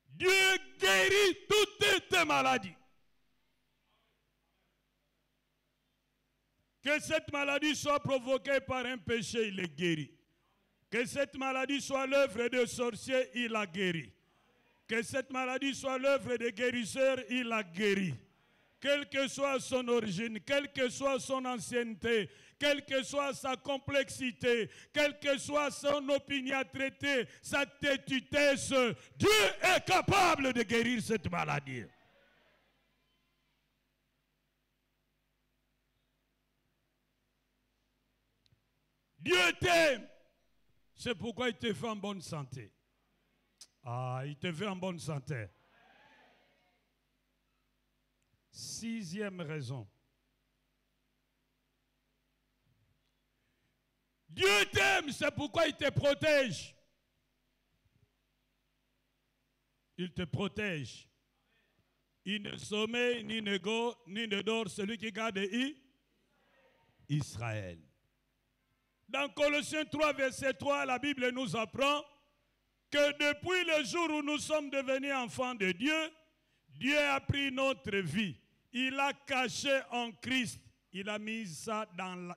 Dieu guérit toutes tes maladies. Que cette maladie soit provoquée par un péché, il les guérit. Que cette maladie soit l'œuvre de sorciers, il la guérit. Que cette maladie soit l'œuvre de guérisseurs, il la guérit. Quelle que soit son origine, quelle que soit son ancienneté, quelle que soit sa complexité, quelle que soit son opiniâtreté, sa têtutesse, Dieu est capable de guérir cette maladie. Dieu t'aime. C'est pourquoi il te fait en bonne santé. Ah, il te fait en bonne santé. 6e raison. Dieu t'aime, c'est pourquoi il te protège. Il te protège. Il ne sommeille, ni ne dort celui qui garde Israël. Dans Colossiens 3, verset 3, la Bible nous apprend que depuis le jour où nous sommes devenus enfants de Dieu, Dieu a pris notre vie. Il a caché en Christ. Il a mis ça dans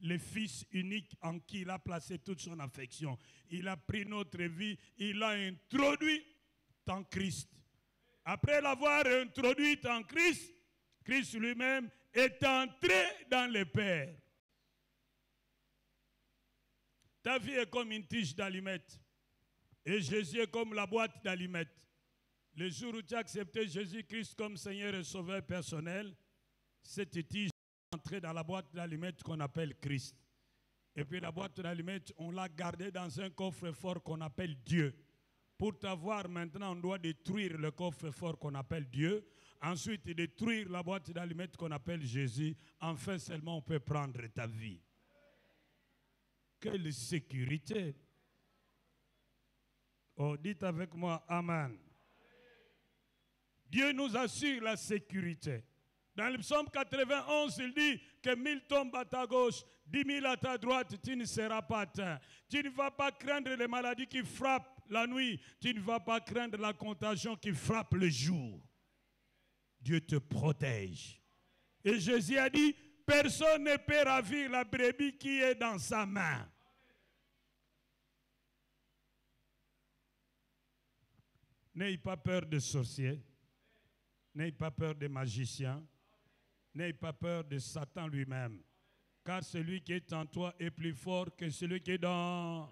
le Fils unique en qui il a placé toute son affection. Il a pris notre vie. Il l'a introduit en Christ. Après l'avoir introduit en Christ, Christ lui-même est entré dans le Père. Ta vie est comme une tige d'allumettes. Et Jésus est comme la boîte d'allumettes. Le jour où tu as accepté Jésus-Christ comme Seigneur et Sauveur personnel, cette tige est entrée dans la boîte d'allumettes qu'on appelle Christ. Et puis la boîte d'allumettes, on l'a gardée dans un coffre-fort qu'on appelle Dieu. Pour t'avoir maintenant, on doit détruire le coffre-fort qu'on appelle Dieu. Ensuite, détruire la boîte d'allumettes qu'on appelle Jésus. Enfin, seulement on peut prendre ta vie. Quelle sécurité! Oh, dites avec moi, Amen. Dieu nous assure la sécurité. Dans le psaume 91, il dit que 1000 tombent à ta gauche, 10 000 à ta droite, tu ne seras pas atteint. Tu ne vas pas craindre les maladies qui frappent la nuit. Tu ne vas pas craindre la contagion qui frappe le jour. Dieu te protège. Et Jésus a dit, personne ne peut ravir la brebis qui est dans sa main. N'ayez pas peur des sorciers. N'ayez pas peur des magiciens. N'ayez pas peur de Satan lui-même. Car celui qui est en toi est plus fort que celui qui est dans...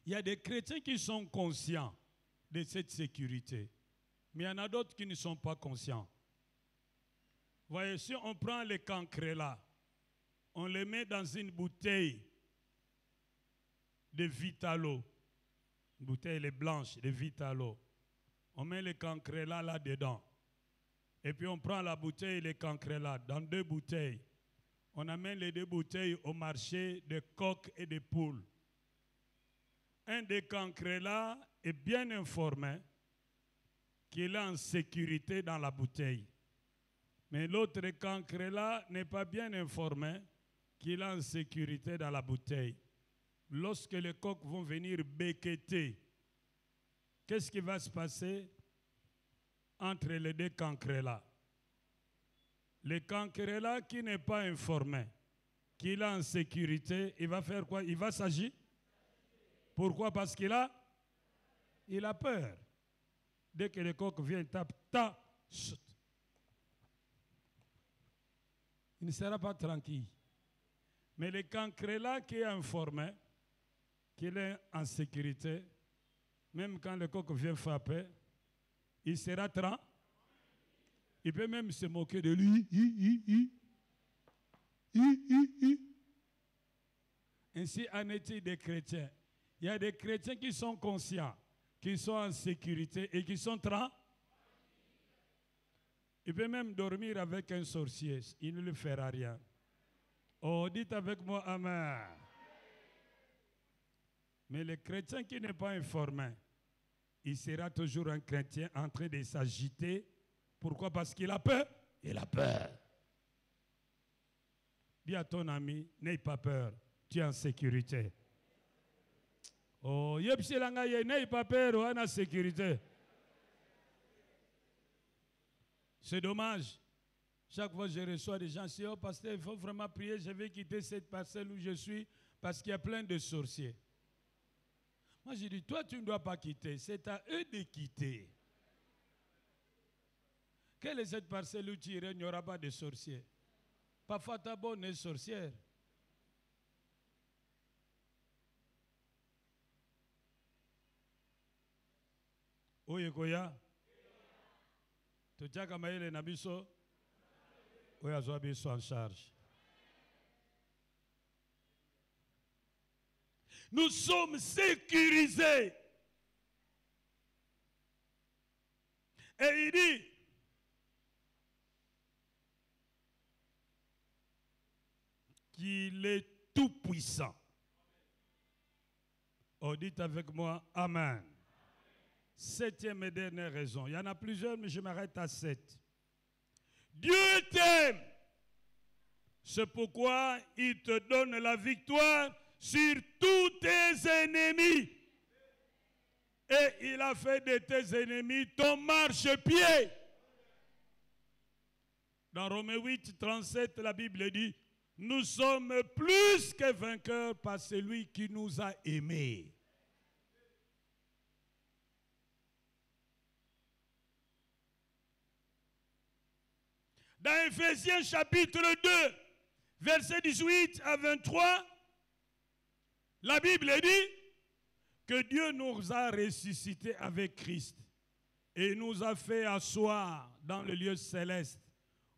Il y a des chrétiens qui sont conscients de cette sécurité. Mais il y en a d'autres qui ne sont pas conscients. Voyez, si on prend les cancrets là, on les met dans une bouteille de Vitalo. Une bouteille elle est blanche de Vitalo. On met les cancrets là-dedans. Et puis on prend la bouteille et les cancrets là, dans 2 bouteilles. On amène les 2 bouteilles au marché de coqs et de poules. Un des cancrets là est bien informé qu'il est en sécurité dans la bouteille. Mais l'autre cancret là n'est pas bien informé qu'il est en sécurité dans la bouteille. Lorsque les coqs vont venir becqueter, qu'est-ce qui va se passer entre les 2 cancrets là? Le cancret là qui n'est pas informé qu'il est en sécurité, il va faire quoi? Il va s'agir. Pourquoi? Parce qu'il a peur. Dès que le coq vient, tape, chut. Il ne sera pas tranquille. Mais le cancret là qui est informé qu'il est en sécurité, même quand le coq vient frapper, il sera tranquille. Il peut même se moquer de lui. Ainsi en est-il des chrétiens. Il y a des chrétiens qui sont conscients, qui sont en sécurité et qui sont tranquilles. Il peut même dormir avec un sorcier, il ne lui fera rien. Oh, dites avec moi, Amen. Mais le chrétien qui n'est pas informé, il sera toujours un chrétien en train de s'agiter. Pourquoi? Parce qu'il a peur. Il a peur. Dis à ton ami, n'aie pas peur, tu es en sécurité. Oh, n'aie pas peur, on est en sécurité. C'est dommage. Chaque fois que je reçois des gens, je dis, oh pasteur, il faut vraiment prier, je vais quitter cette parcelle où je suis parce qu'il y a plein de sorciers. Moi, je dis, toi, tu ne dois pas quitter, c'est à eux de quitter. Quelle est cette parcelle où tu irais, il n'y aura pas de sorciers? Parfois, ta bonne est sorcière. Oye koya. Totia kamaele nabiso. Oya zoabiso en charge. Nous sommes sécurisés. Et il dit, qu'il est tout puissant. Oh, dites avec moi, Amen. Septième et dernière raison. Il y en a plusieurs, mais je m'arrête à 7. Dieu t'aime. C'est pourquoi il te donne la victoire sur tous tes ennemis. Et il a fait de tes ennemis ton marchepied. Dans Romains 8, 37, la Bible dit, nous sommes plus que vainqueurs par celui qui nous a aimés. Dans Éphésiens chapitre 2, versets 18 à 23, la Bible dit que Dieu nous a ressuscités avec Christ et nous a fait asseoir dans le lieu céleste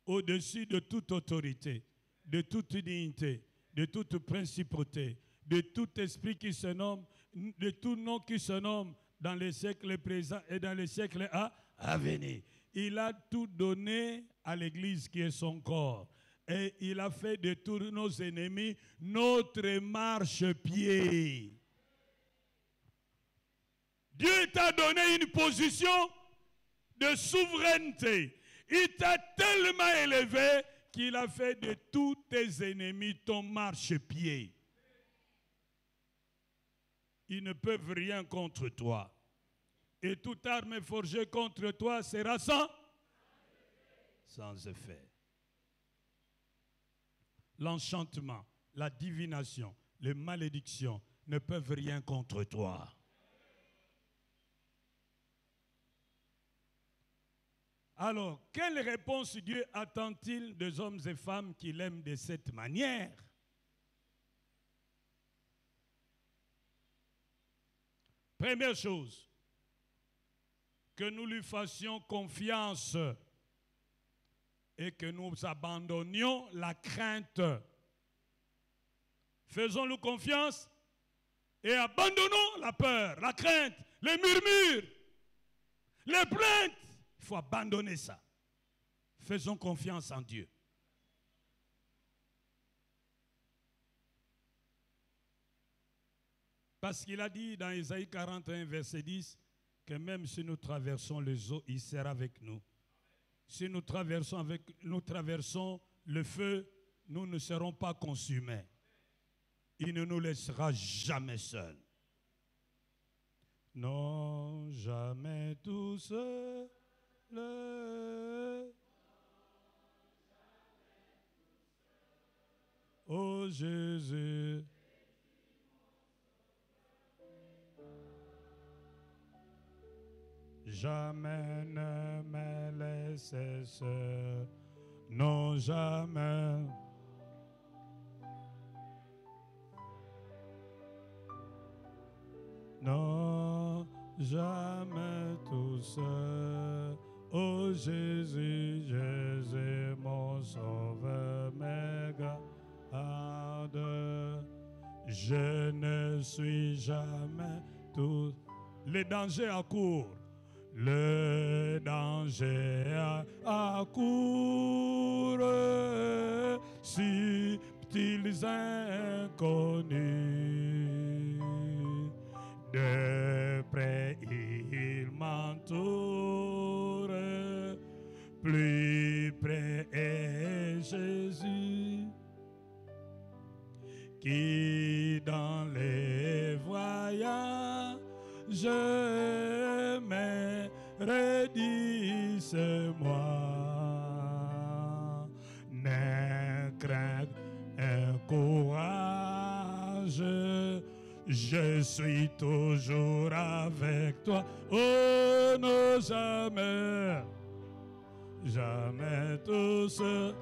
au-dessus de toute autorité, de toute dignité, de toute principauté, de tout esprit qui se nomme, de tout nom qui se nomme dans les siècles présents et dans les siècles à venir. Il a tout donné à l'Église qui est son corps. Et il a fait de tous nos ennemis notre marchepied. Dieu t'a donné une position de souveraineté. Il t'a tellement élevé qu'il a fait de tous tes ennemis ton marchepied. Ils ne peuvent rien contre toi. Et toute arme forgée contre toi sera sans effet. L'enchantement, la divination, les malédictions ne peuvent rien contre toi. Alors, quelle réponse Dieu attend-il des hommes et femmes qui l'aiment de cette manière? Première chose, que nous lui fassions confiance et que nous abandonnions la crainte. Faisons-nous confiance et abandonnons la peur, la crainte, les murmures, les plaintes. Il faut abandonner ça. Faisons confiance en Dieu. Parce qu'il a dit dans Isaïe 41, verset 10, que même si nous traversons les eaux, il sera avec nous. Si nous traversons le feu, nous ne serons pas consumés. Il ne nous laissera jamais seuls. Non, jamais tout seul. Oh Jésus. Jamais ne me laisse seul, non jamais. Non, jamais tout seul. Oh Jésus, Jésus, mon sauveur, me garde. Je ne suis jamais tout. Les dangers accourent. Le danger accourt, subtils inconnus. De près il m'entoure, plus près est Jésus. redis-moi. N'aie crainte et courage, je suis toujours avec toi. Oh non, jamais, jamais tout seul.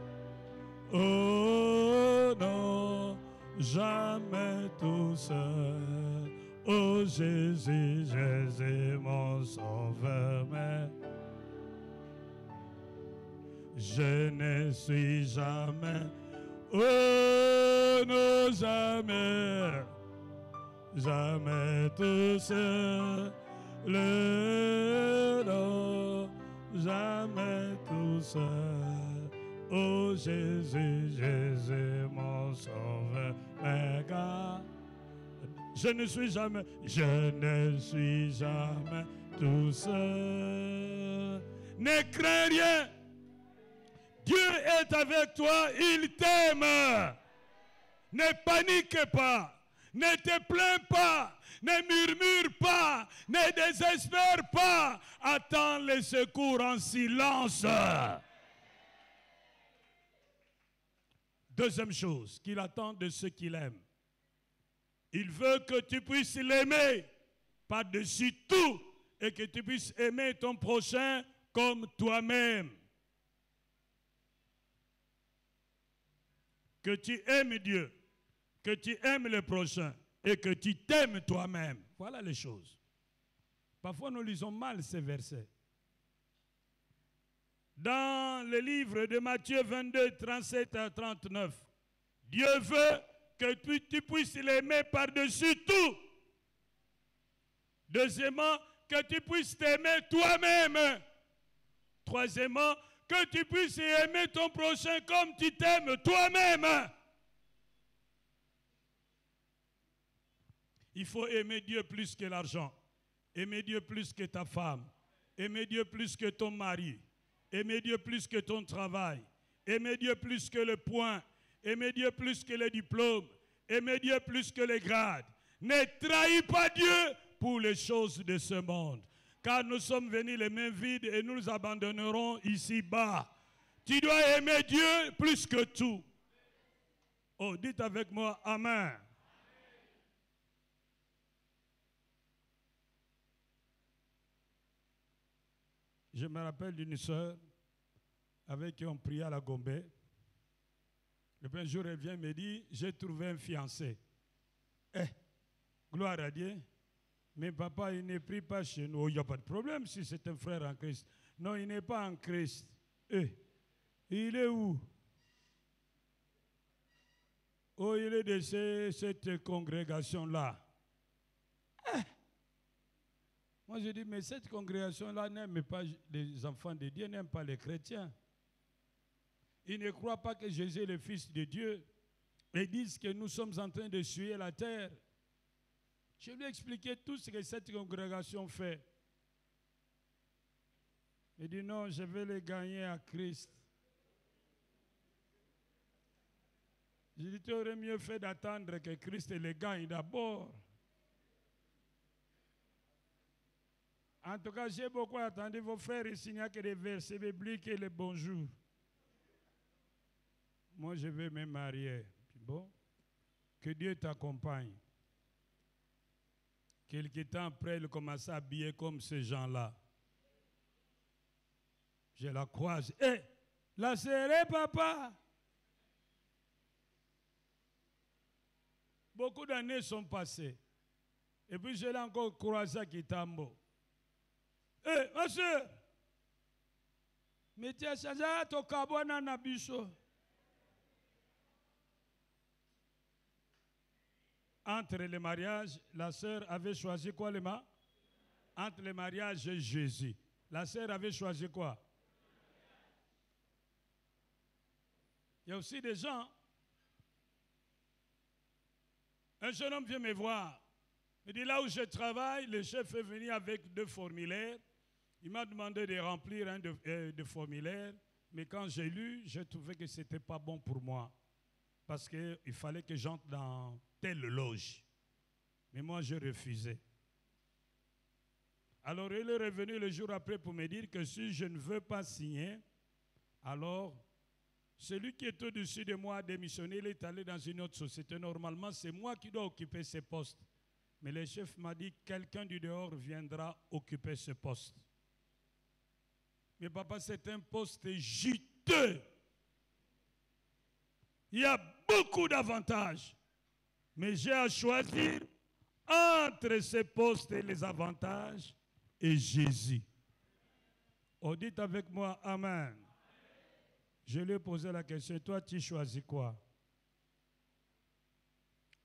Oh non, jamais tout seul. Oh Jésus, Jésus, mon sauveur, mais je ne suis jamais, oh non, jamais, jamais tout seul. Non, jamais tout seul. Oh Jésus, Jésus, mon sauveur, mais garde. Je ne suis jamais tout seul. Ne crains rien. Dieu est avec toi, il t'aime. Ne panique pas, ne te plains pas, ne murmure pas, ne désespère pas. Attends les secours en silence. Deuxième chose qu'il attend de ceux qu'il aime. Il veut que tu puisses l'aimer par-dessus tout et que tu puisses aimer ton prochain comme toi-même. Que tu aimes Dieu, que tu aimes le prochain et que tu t'aimes toi-même. Voilà les choses. Parfois nous lisons mal ces versets. Dans le livre de Matthieu 22, 37 à 39, Dieu veut que tu puisses l'aimer par-dessus tout. Deuxièmement, que tu puisses t'aimer toi-même. Troisièmement, que tu puisses aimer ton prochain comme tu t'aimes toi-même. Il faut aimer Dieu plus que l'argent, aimer Dieu plus que ta femme, aimer Dieu plus que ton mari, aimer Dieu plus que ton travail, aimer Dieu plus que le point, aimer Dieu plus que les diplômes, aimer Dieu plus que les grades. Ne trahis pas Dieu pour les choses de ce monde, car nous sommes venus les mains vides et nous nous abandonnerons ici-bas. Tu dois aimer Dieu plus que tout. Oh, dites avec moi, Amen. Je me rappelle d'une sœur avec qui on priait à la Gombe. Le premier jour, elle vient me dire, j'ai trouvé un fiancé. Gloire à Dieu. Mais papa, il ne prie pas chez nous. Il n'y a pas de problème si c'est un frère en Christ. Non, il n'est pas en Christ. Il est où? Oh, il est de cette congrégation-là. Moi, je dis, mais cette congrégation-là n'aime pas les enfants de Dieu, n'aime pas les chrétiens. Ils ne croient pas que Jésus est le Fils de Dieu. Ils disent que nous sommes en train de suer la terre. Je lui ai expliqué tout ce que cette congrégation fait. Il dit, non, je vais les gagner à Christ. Je dis, tu aurais mieux fait d'attendre que Christ les gagne d'abord. En tout cas, j'ai beaucoup attendu vos frères ici, il n'y a que des versets bibliques et les bonjours. Moi, je vais me marier. Bon, que Dieu t'accompagne. Quelque temps après, il commence à habiller comme ces gens-là. Je la croise. La serrée, papa. Beaucoup d'années sont passées. Et puis, je l'ai encore croisé à Kitambo. Ma soeur, mais tu as changé ton cabane na biso. Entre les mariages, la sœur avait choisi quoi, les mains? Entre les mariages et Jésus. La sœur avait choisi quoi? Il y a aussi des gens. Un jeune homme vient me voir. Il dit, là où je travaille, le chef est venu avec 2 formulaires. Il m'a demandé de remplir un de formulaire, mais quand j'ai lu, j'ai trouvé que ce n'était pas bon pour moi. Parce qu'il fallait que j'entre dans telle loge. Mais moi, je refusais. Alors il est revenu le jour après pour me dire que si je ne veux pas signer, alors celui qui est au-dessus de moi a démissionné, il est allé dans une autre société. Normalement, c'est moi qui dois occuper ce poste. Mais le chef m'a dit, quelqu'un du dehors viendra occuper ce poste. Mais papa, c'est un poste juteux. Il y a beaucoup d'avantages. Mais j'ai à choisir entre ces postes et les avantages et Jésus. Oh, dites avec moi, Amen. Je lui ai posé la question, toi tu choisis quoi?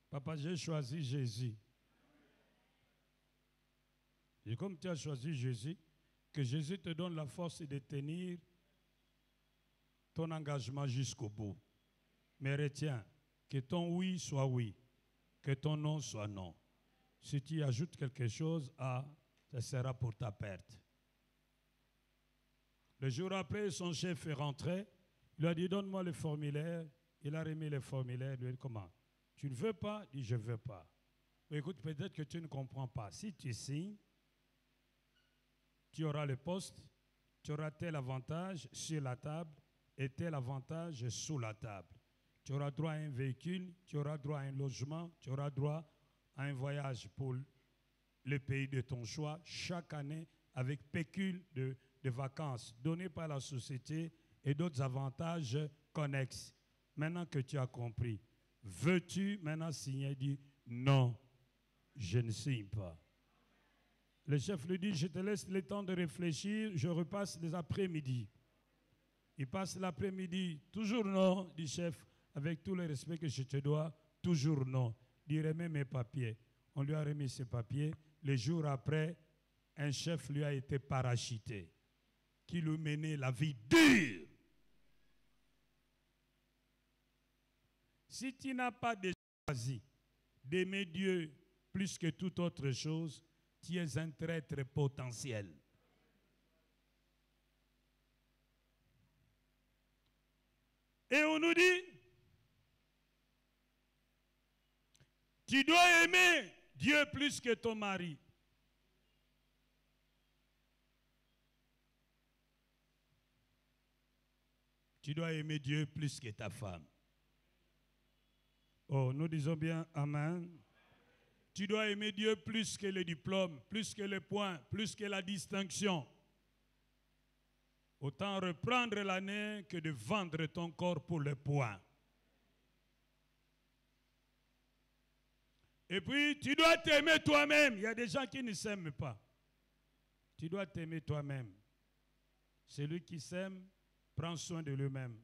Papa, j'ai choisi Jésus. Et comme tu as choisi Jésus, que Jésus te donne la force de tenir ton engagement jusqu'au bout. Mais retiens, que ton oui soit oui, que ton non soit non. Si tu ajoutes quelque chose, ça sera pour ta perte. Le jour après, son chef est rentré. Il lui a dit, donne-moi le formulaire. Il a remis le formulaire. Il lui a dit, comment? Tu ne veux pas? Il dit, je ne veux pas. Écoute, peut-être que tu ne comprends pas. Si tu signes, tu auras le poste, tu auras tel avantage sur la table et tel avantage sous la table. Tu auras droit à un véhicule, tu auras droit à un logement, tu auras droit à un voyage pour le pays de ton choix chaque année avec pécule de vacances données par la société et d'autres avantages connexes. Maintenant que tu as compris, veux-tu maintenant signer? Dit non, je ne signe pas. Le chef lui dit, je te laisse le temps de réfléchir, je repasse les après-midi. Il passe l'après-midi, toujours non, dit chef, avec tout le respect que je te dois, toujours non. Il remet mes papiers. On lui a remis ses papiers. Le jour après, un chef lui a été parachuté, qui lui menait la vie dure. Si tu n'as pas déjà choisi d'aimer Dieu plus que toute autre chose, tu es un traître potentiel. Et on nous dit, tu dois aimer Dieu plus que ton mari. Tu dois aimer Dieu plus que ta femme. Oh, nous disons bien Amen. Tu dois aimer Dieu plus que le diplôme, plus que les points, plus que la distinction. Autant reprendre l'année que de vendre ton corps pour le poing. Et puis, tu dois t'aimer toi-même. Il y a des gens qui ne s'aiment pas. Tu dois t'aimer toi-même. Celui qui s'aime prend soin de lui-même.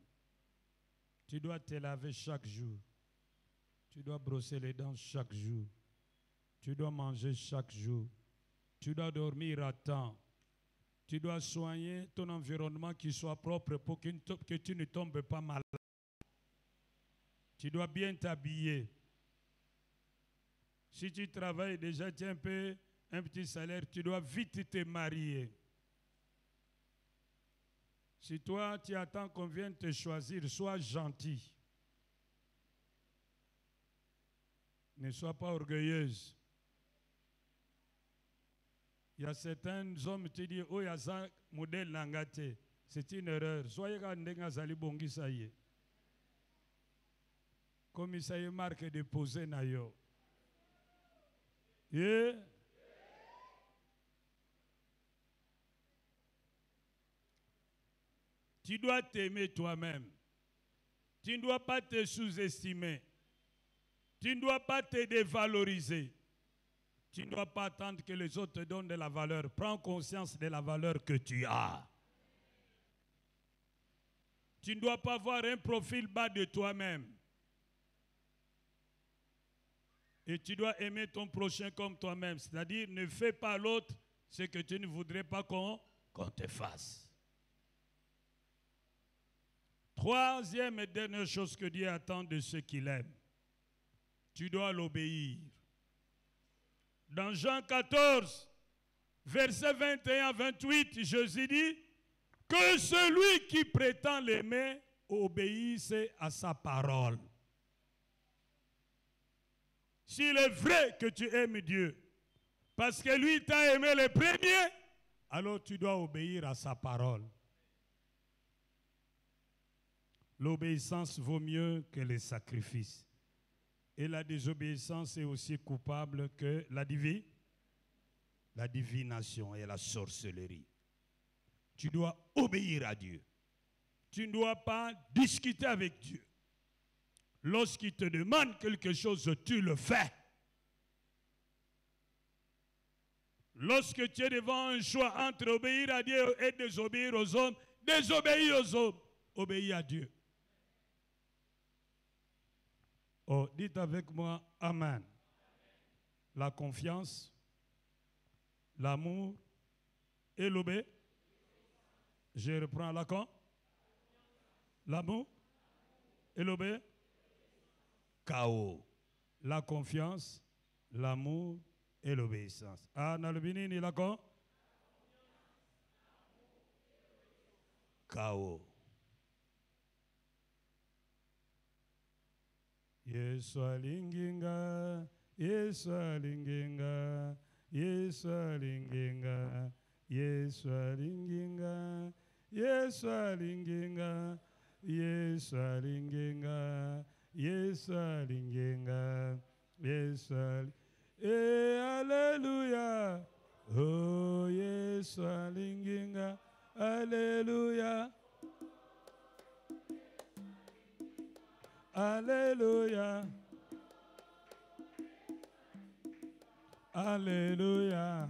Tu dois te laver chaque jour. Tu dois brosser les dents chaque jour. Tu dois manger chaque jour. Tu dois dormir à temps. Tu dois soigner ton environnement qui soit propre pour que tu ne tombes pas malade. Tu dois bien t'habiller. Si tu travailles déjà, tu as un petit salaire, tu dois vite te marier. Si toi, tu attends qu'on vienne te choisir, sois gentil. Ne sois pas orgueilleuse. Il y a certains hommes qui disent, oh, il y a ça, modèle langate. C'est une erreur. Soyez quand vous bongi ça y est. Comme il s'est marqué de poser nayo. Yeah. Tu dois t'aimer toi-même. Tu ne dois pas te sous-estimer. Tu ne dois pas te dévaloriser. Tu ne dois pas attendre que les autres te donnent de la valeur. Prends conscience de la valeur que tu as. Tu ne dois pas avoir un profil bas de toi-même. Et tu dois aimer ton prochain comme toi-même. C'est-à-dire, ne fais pas à l'autre ce que tu ne voudrais pas qu'on te fasse. Troisième et dernière chose que Dieu attend de ceux qu'il aime. Tu dois l'obéir. Dans Jean 14, versets 21 à 28, Jésus dit que celui qui prétend l'aimer obéisse à sa parole. S'il est vrai que tu aimes Dieu, Parce que lui t'a aimé le premier, alors tu dois obéir à sa parole. L'obéissance vaut mieux que les sacrifices. Et la désobéissance est aussi coupable que la divination et la sorcellerie. Tu dois obéir à Dieu. Tu ne dois pas discuter avec Dieu. Lorsqu'il te demande quelque chose, tu le fais. Lorsque tu es devant un choix entre obéir à Dieu et désobéir aux hommes, désobéis aux hommes, obéis à Dieu. Oh, dites avec moi, Amen. La confiance, l'amour et l'obéissance. Je reprends la con. L'amour et l'obéissance. Chaos. La confiance, l'amour et l'obéissance. Ah, Nalbini ni la con. Chaos. Yesu alinginga, Yesu alinginga, Yesu alinginga, Yesu alinginga, Yesu alinginga, Yesu alinginga, Yesu alinginga, Yesu alinginga. Alléluia. Oh, Yesu alinginga, Alléluia. Alléluia. Alléluia.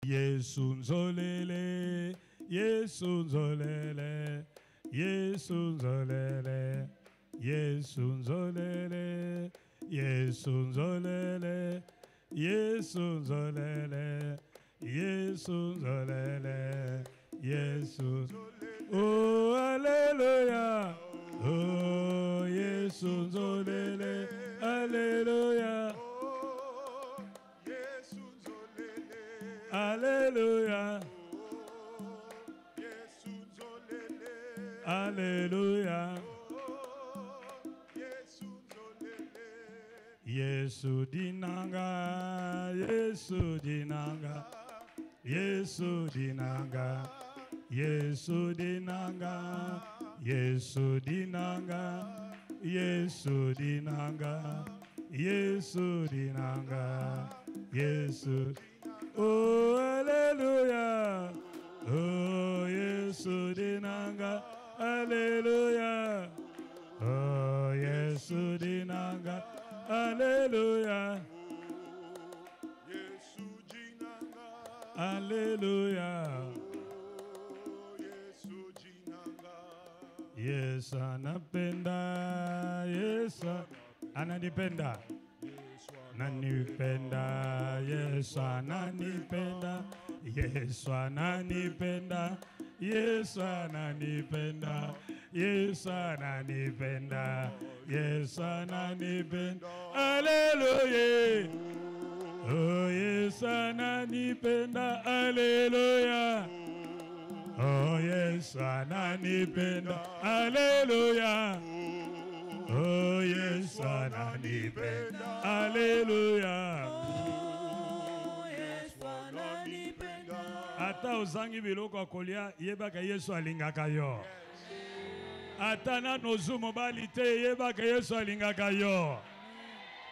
Yesu nzolele, Yesu nzolele, Yesu nzolele, Yesu nzolele, Yesu nzolele, Yesu nzolele, Yesu nzolele, Yesu. Oh, Alléluia. Oh, Yesu nzolele, Alléluia. Alléluia. Alléluia. Yesu dinanga, Yesu dinanga, Yesu dinanga, Yesu dinanga, Yesu dinanga, Yesu dinanga, Yesu dinanga, Yesu. Oh, Alléluia. Oh, Yesu dinanga, Alléluia. Oh, Yesu dinanga, Alléluia. Alléluia. Yesu anapenda, Yesu ananipenda. Nanipenda, Yesu ananipenda, Yesu ananipenda, Yesu ananipenda, Yesu ananipenda, Yesu ananipenda. Alléluia. Oh, Yesu ananipenda, Alléluia. Oh, Yesu ananipenda, Alléluia. Oh, Yesu ananipenda, Alléluia. Oh, Yesu ananipenda. Ata ozangi biloko akolia, yebaka Yesu alingaka yo. Ata nano mobali te, yebaka Yesu alingaka yo.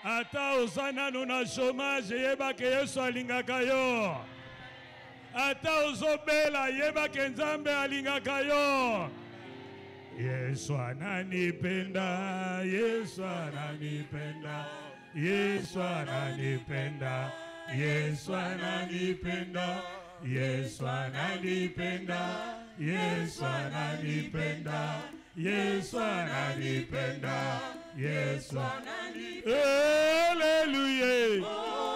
Ata ozana na chômage, yebaka Yesu alingaka yo. Ata ozobela, yebaka Nzambe alingaka yo. Yesu ananipenda, Yesu ananipenda, Yesu ananipenda, Yesu ananipenda, Yesu ananipenda, Yesu ananipenda, Yesu ananipenda, Yesu ananipenda. Alléluia.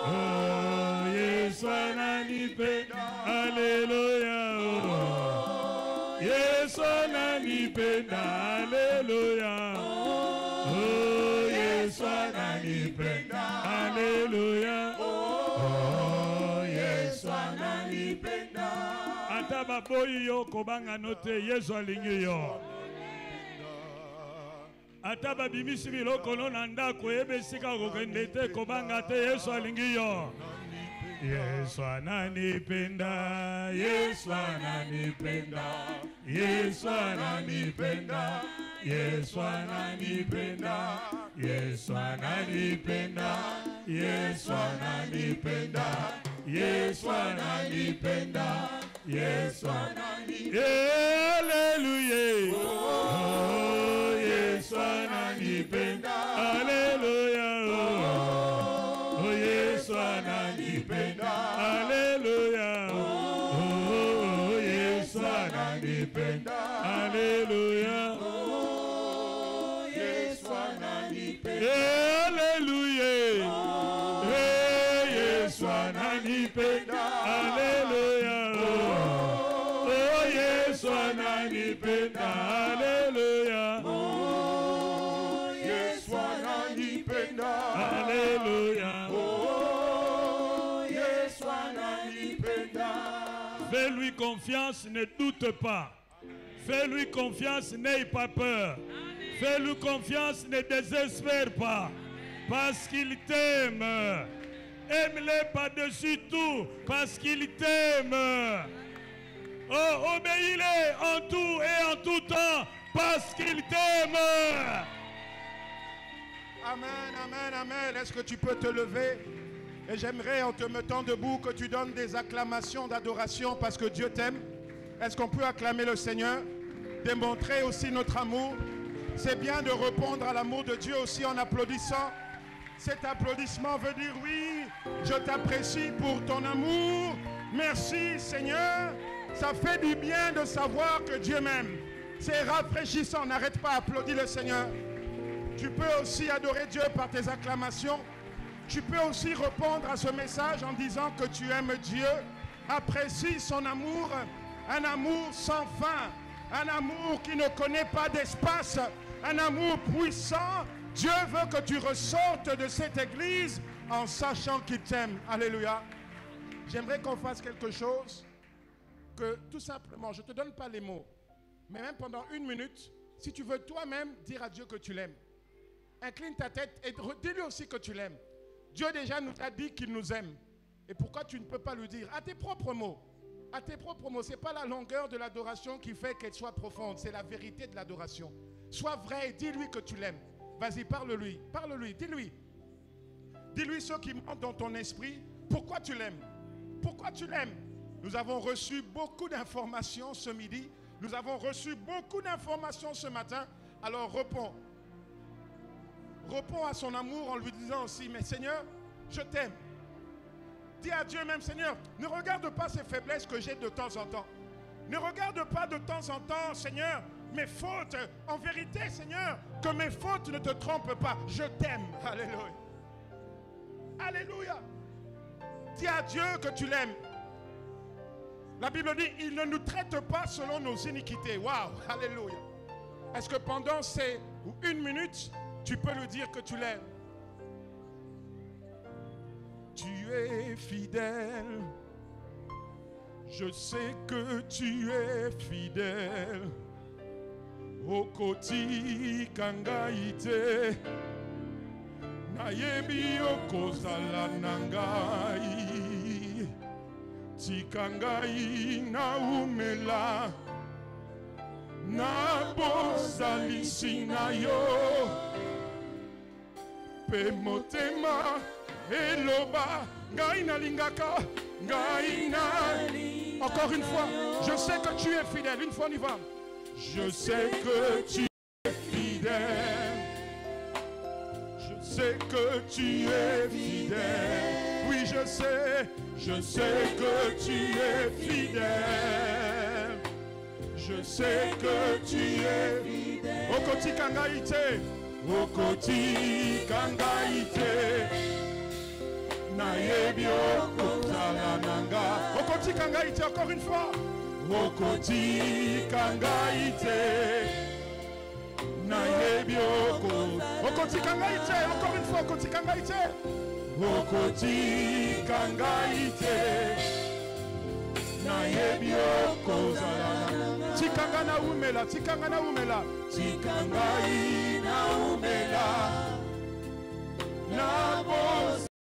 Oh, Yesu ananipenda, Alléluia. Yesu ananipenda, Alléluia. Oh, Yesu ananipenda, Alléluia. Oh, Yesu ananipenda. Ata baboyi yo kobanga note, Yesu alingi yo. ata babimisi biloko na ndako yebesika kokende te kobanga te Yesu alingi yo. Yesu ananipenda, Yesu ananipenda, Yesu ananipenda, Yesu ananipenda, Yesu ananipenda, Yesu ananipenda, Yesu ananipenda, Yesu ananipenda. Hallelujah. Oh, Yesu ananipenda. Hallelujah. Oh, Yesu ananipenda. Hallelujah. Oh, Yesu ananipenda. Hallelujah. Oh, Yesu ananipenda. Hallelujah. Hey, Yesu ananipenda. Hallelujah. Oh, Yesu ananipenda. Hallelujah. Oh, Yesu ananipenda. Hallelujah. Oh, Yesu ananipenda. Fais-lui confiance, ne doute pas. Fais-lui confiance, n'aie pas peur. Fais-lui confiance, ne désespère pas. Parce qu'il t'aime. Aime-le par-dessus tout, parce qu'il t'aime. Oh, obéis-le en tout et en tout temps, parce qu'il t'aime. Amen, amen, amen. Est-ce que tu peux te lever? Et j'aimerais, en te mettant debout, que tu donnes des acclamations d'adoration parce que Dieu t'aime. Est-ce qu'on peut acclamer le Seigneur? Démontrer aussi notre amour. C'est bien de répondre à l'amour de Dieu aussi en applaudissant. Cet applaudissement veut dire oui, je t'apprécie pour ton amour. Merci Seigneur. Ça fait du bien de savoir que Dieu m'aime. C'est rafraîchissant. N'arrête pas, applaudis le Seigneur. Tu peux aussi adorer Dieu par tes acclamations. Tu peux aussi répondre à ce message en disant que tu aimes Dieu. Apprécie son amour, un amour sans fin, un amour qui ne connaît pas d'espace, un amour puissant. Dieu veut que tu ressortes de cette église en sachant qu'il t'aime. Alléluia. J'aimerais qu'on fasse quelque chose, que tout simplement, je ne te donne pas les mots, mais même pendant 1 minute, si tu veux toi-même dire à Dieu que tu l'aimes, incline ta tête et dis-lui aussi que tu l'aimes. Dieu déjà nous a dit qu'il nous aime. Et pourquoi tu ne peux pas lui dire à tes propres mots? À tes propres mots, ce n'est pas la longueur de l'adoration qui fait qu'elle soit profonde, c'est la vérité de l'adoration. Sois vrai et dis-lui que tu l'aimes. Vas-y, parle-lui, dis-lui. Dis-lui ce qui monte dans ton esprit. Pourquoi tu l'aimes? Pourquoi tu l'aimes? Nous avons reçu beaucoup d'informations ce midi. Nous avons reçu beaucoup d'informations ce matin. Alors réponds. Réponds à son amour en lui disant aussi, mais Seigneur, je t'aime. Dis à Dieu même, Seigneur, ne regarde pas ces faiblesses que j'ai de temps en temps. Ne regarde pas de temps en temps, Seigneur, mes fautes. En vérité, Seigneur, que mes fautes ne te trompent pas. Je t'aime. Alléluia. Alléluia. Dis à Dieu que tu l'aimes. La Bible dit, il ne nous traite pas selon nos iniquités. Waouh, alléluia. Est-ce que pendant ces 1 minute, tu peux lui dire que tu l'aimes? Tu es fidèle. Je sais que tu es fidèle. Okoti kangaite. Nayebi okozala nangai. Tikangai na umela. Na bozalisi na yo. Pe motema eloba. Ngai na lingaka. Ngai na. Encore une fois, je sais que tu es fidèle. Une fois on y va. Je sais que tu es fidèle. Je sais que tu es fidèle. Oui, je sais que tu es fidèle. Je sais que tu es fidèle. Okoti kangaite. Okoti kangaite. Nayebi okozala nanga. Okoti kangaite, encore une fois. Okoti kangaite. Nayebi okozala. Okoti kangaite, encore une fois. Okoti kangaite. Okoti kangaite. Nayebi okozala nanga. Tikanga Tika na umela, tika na umela. tika ngai na umela na bosi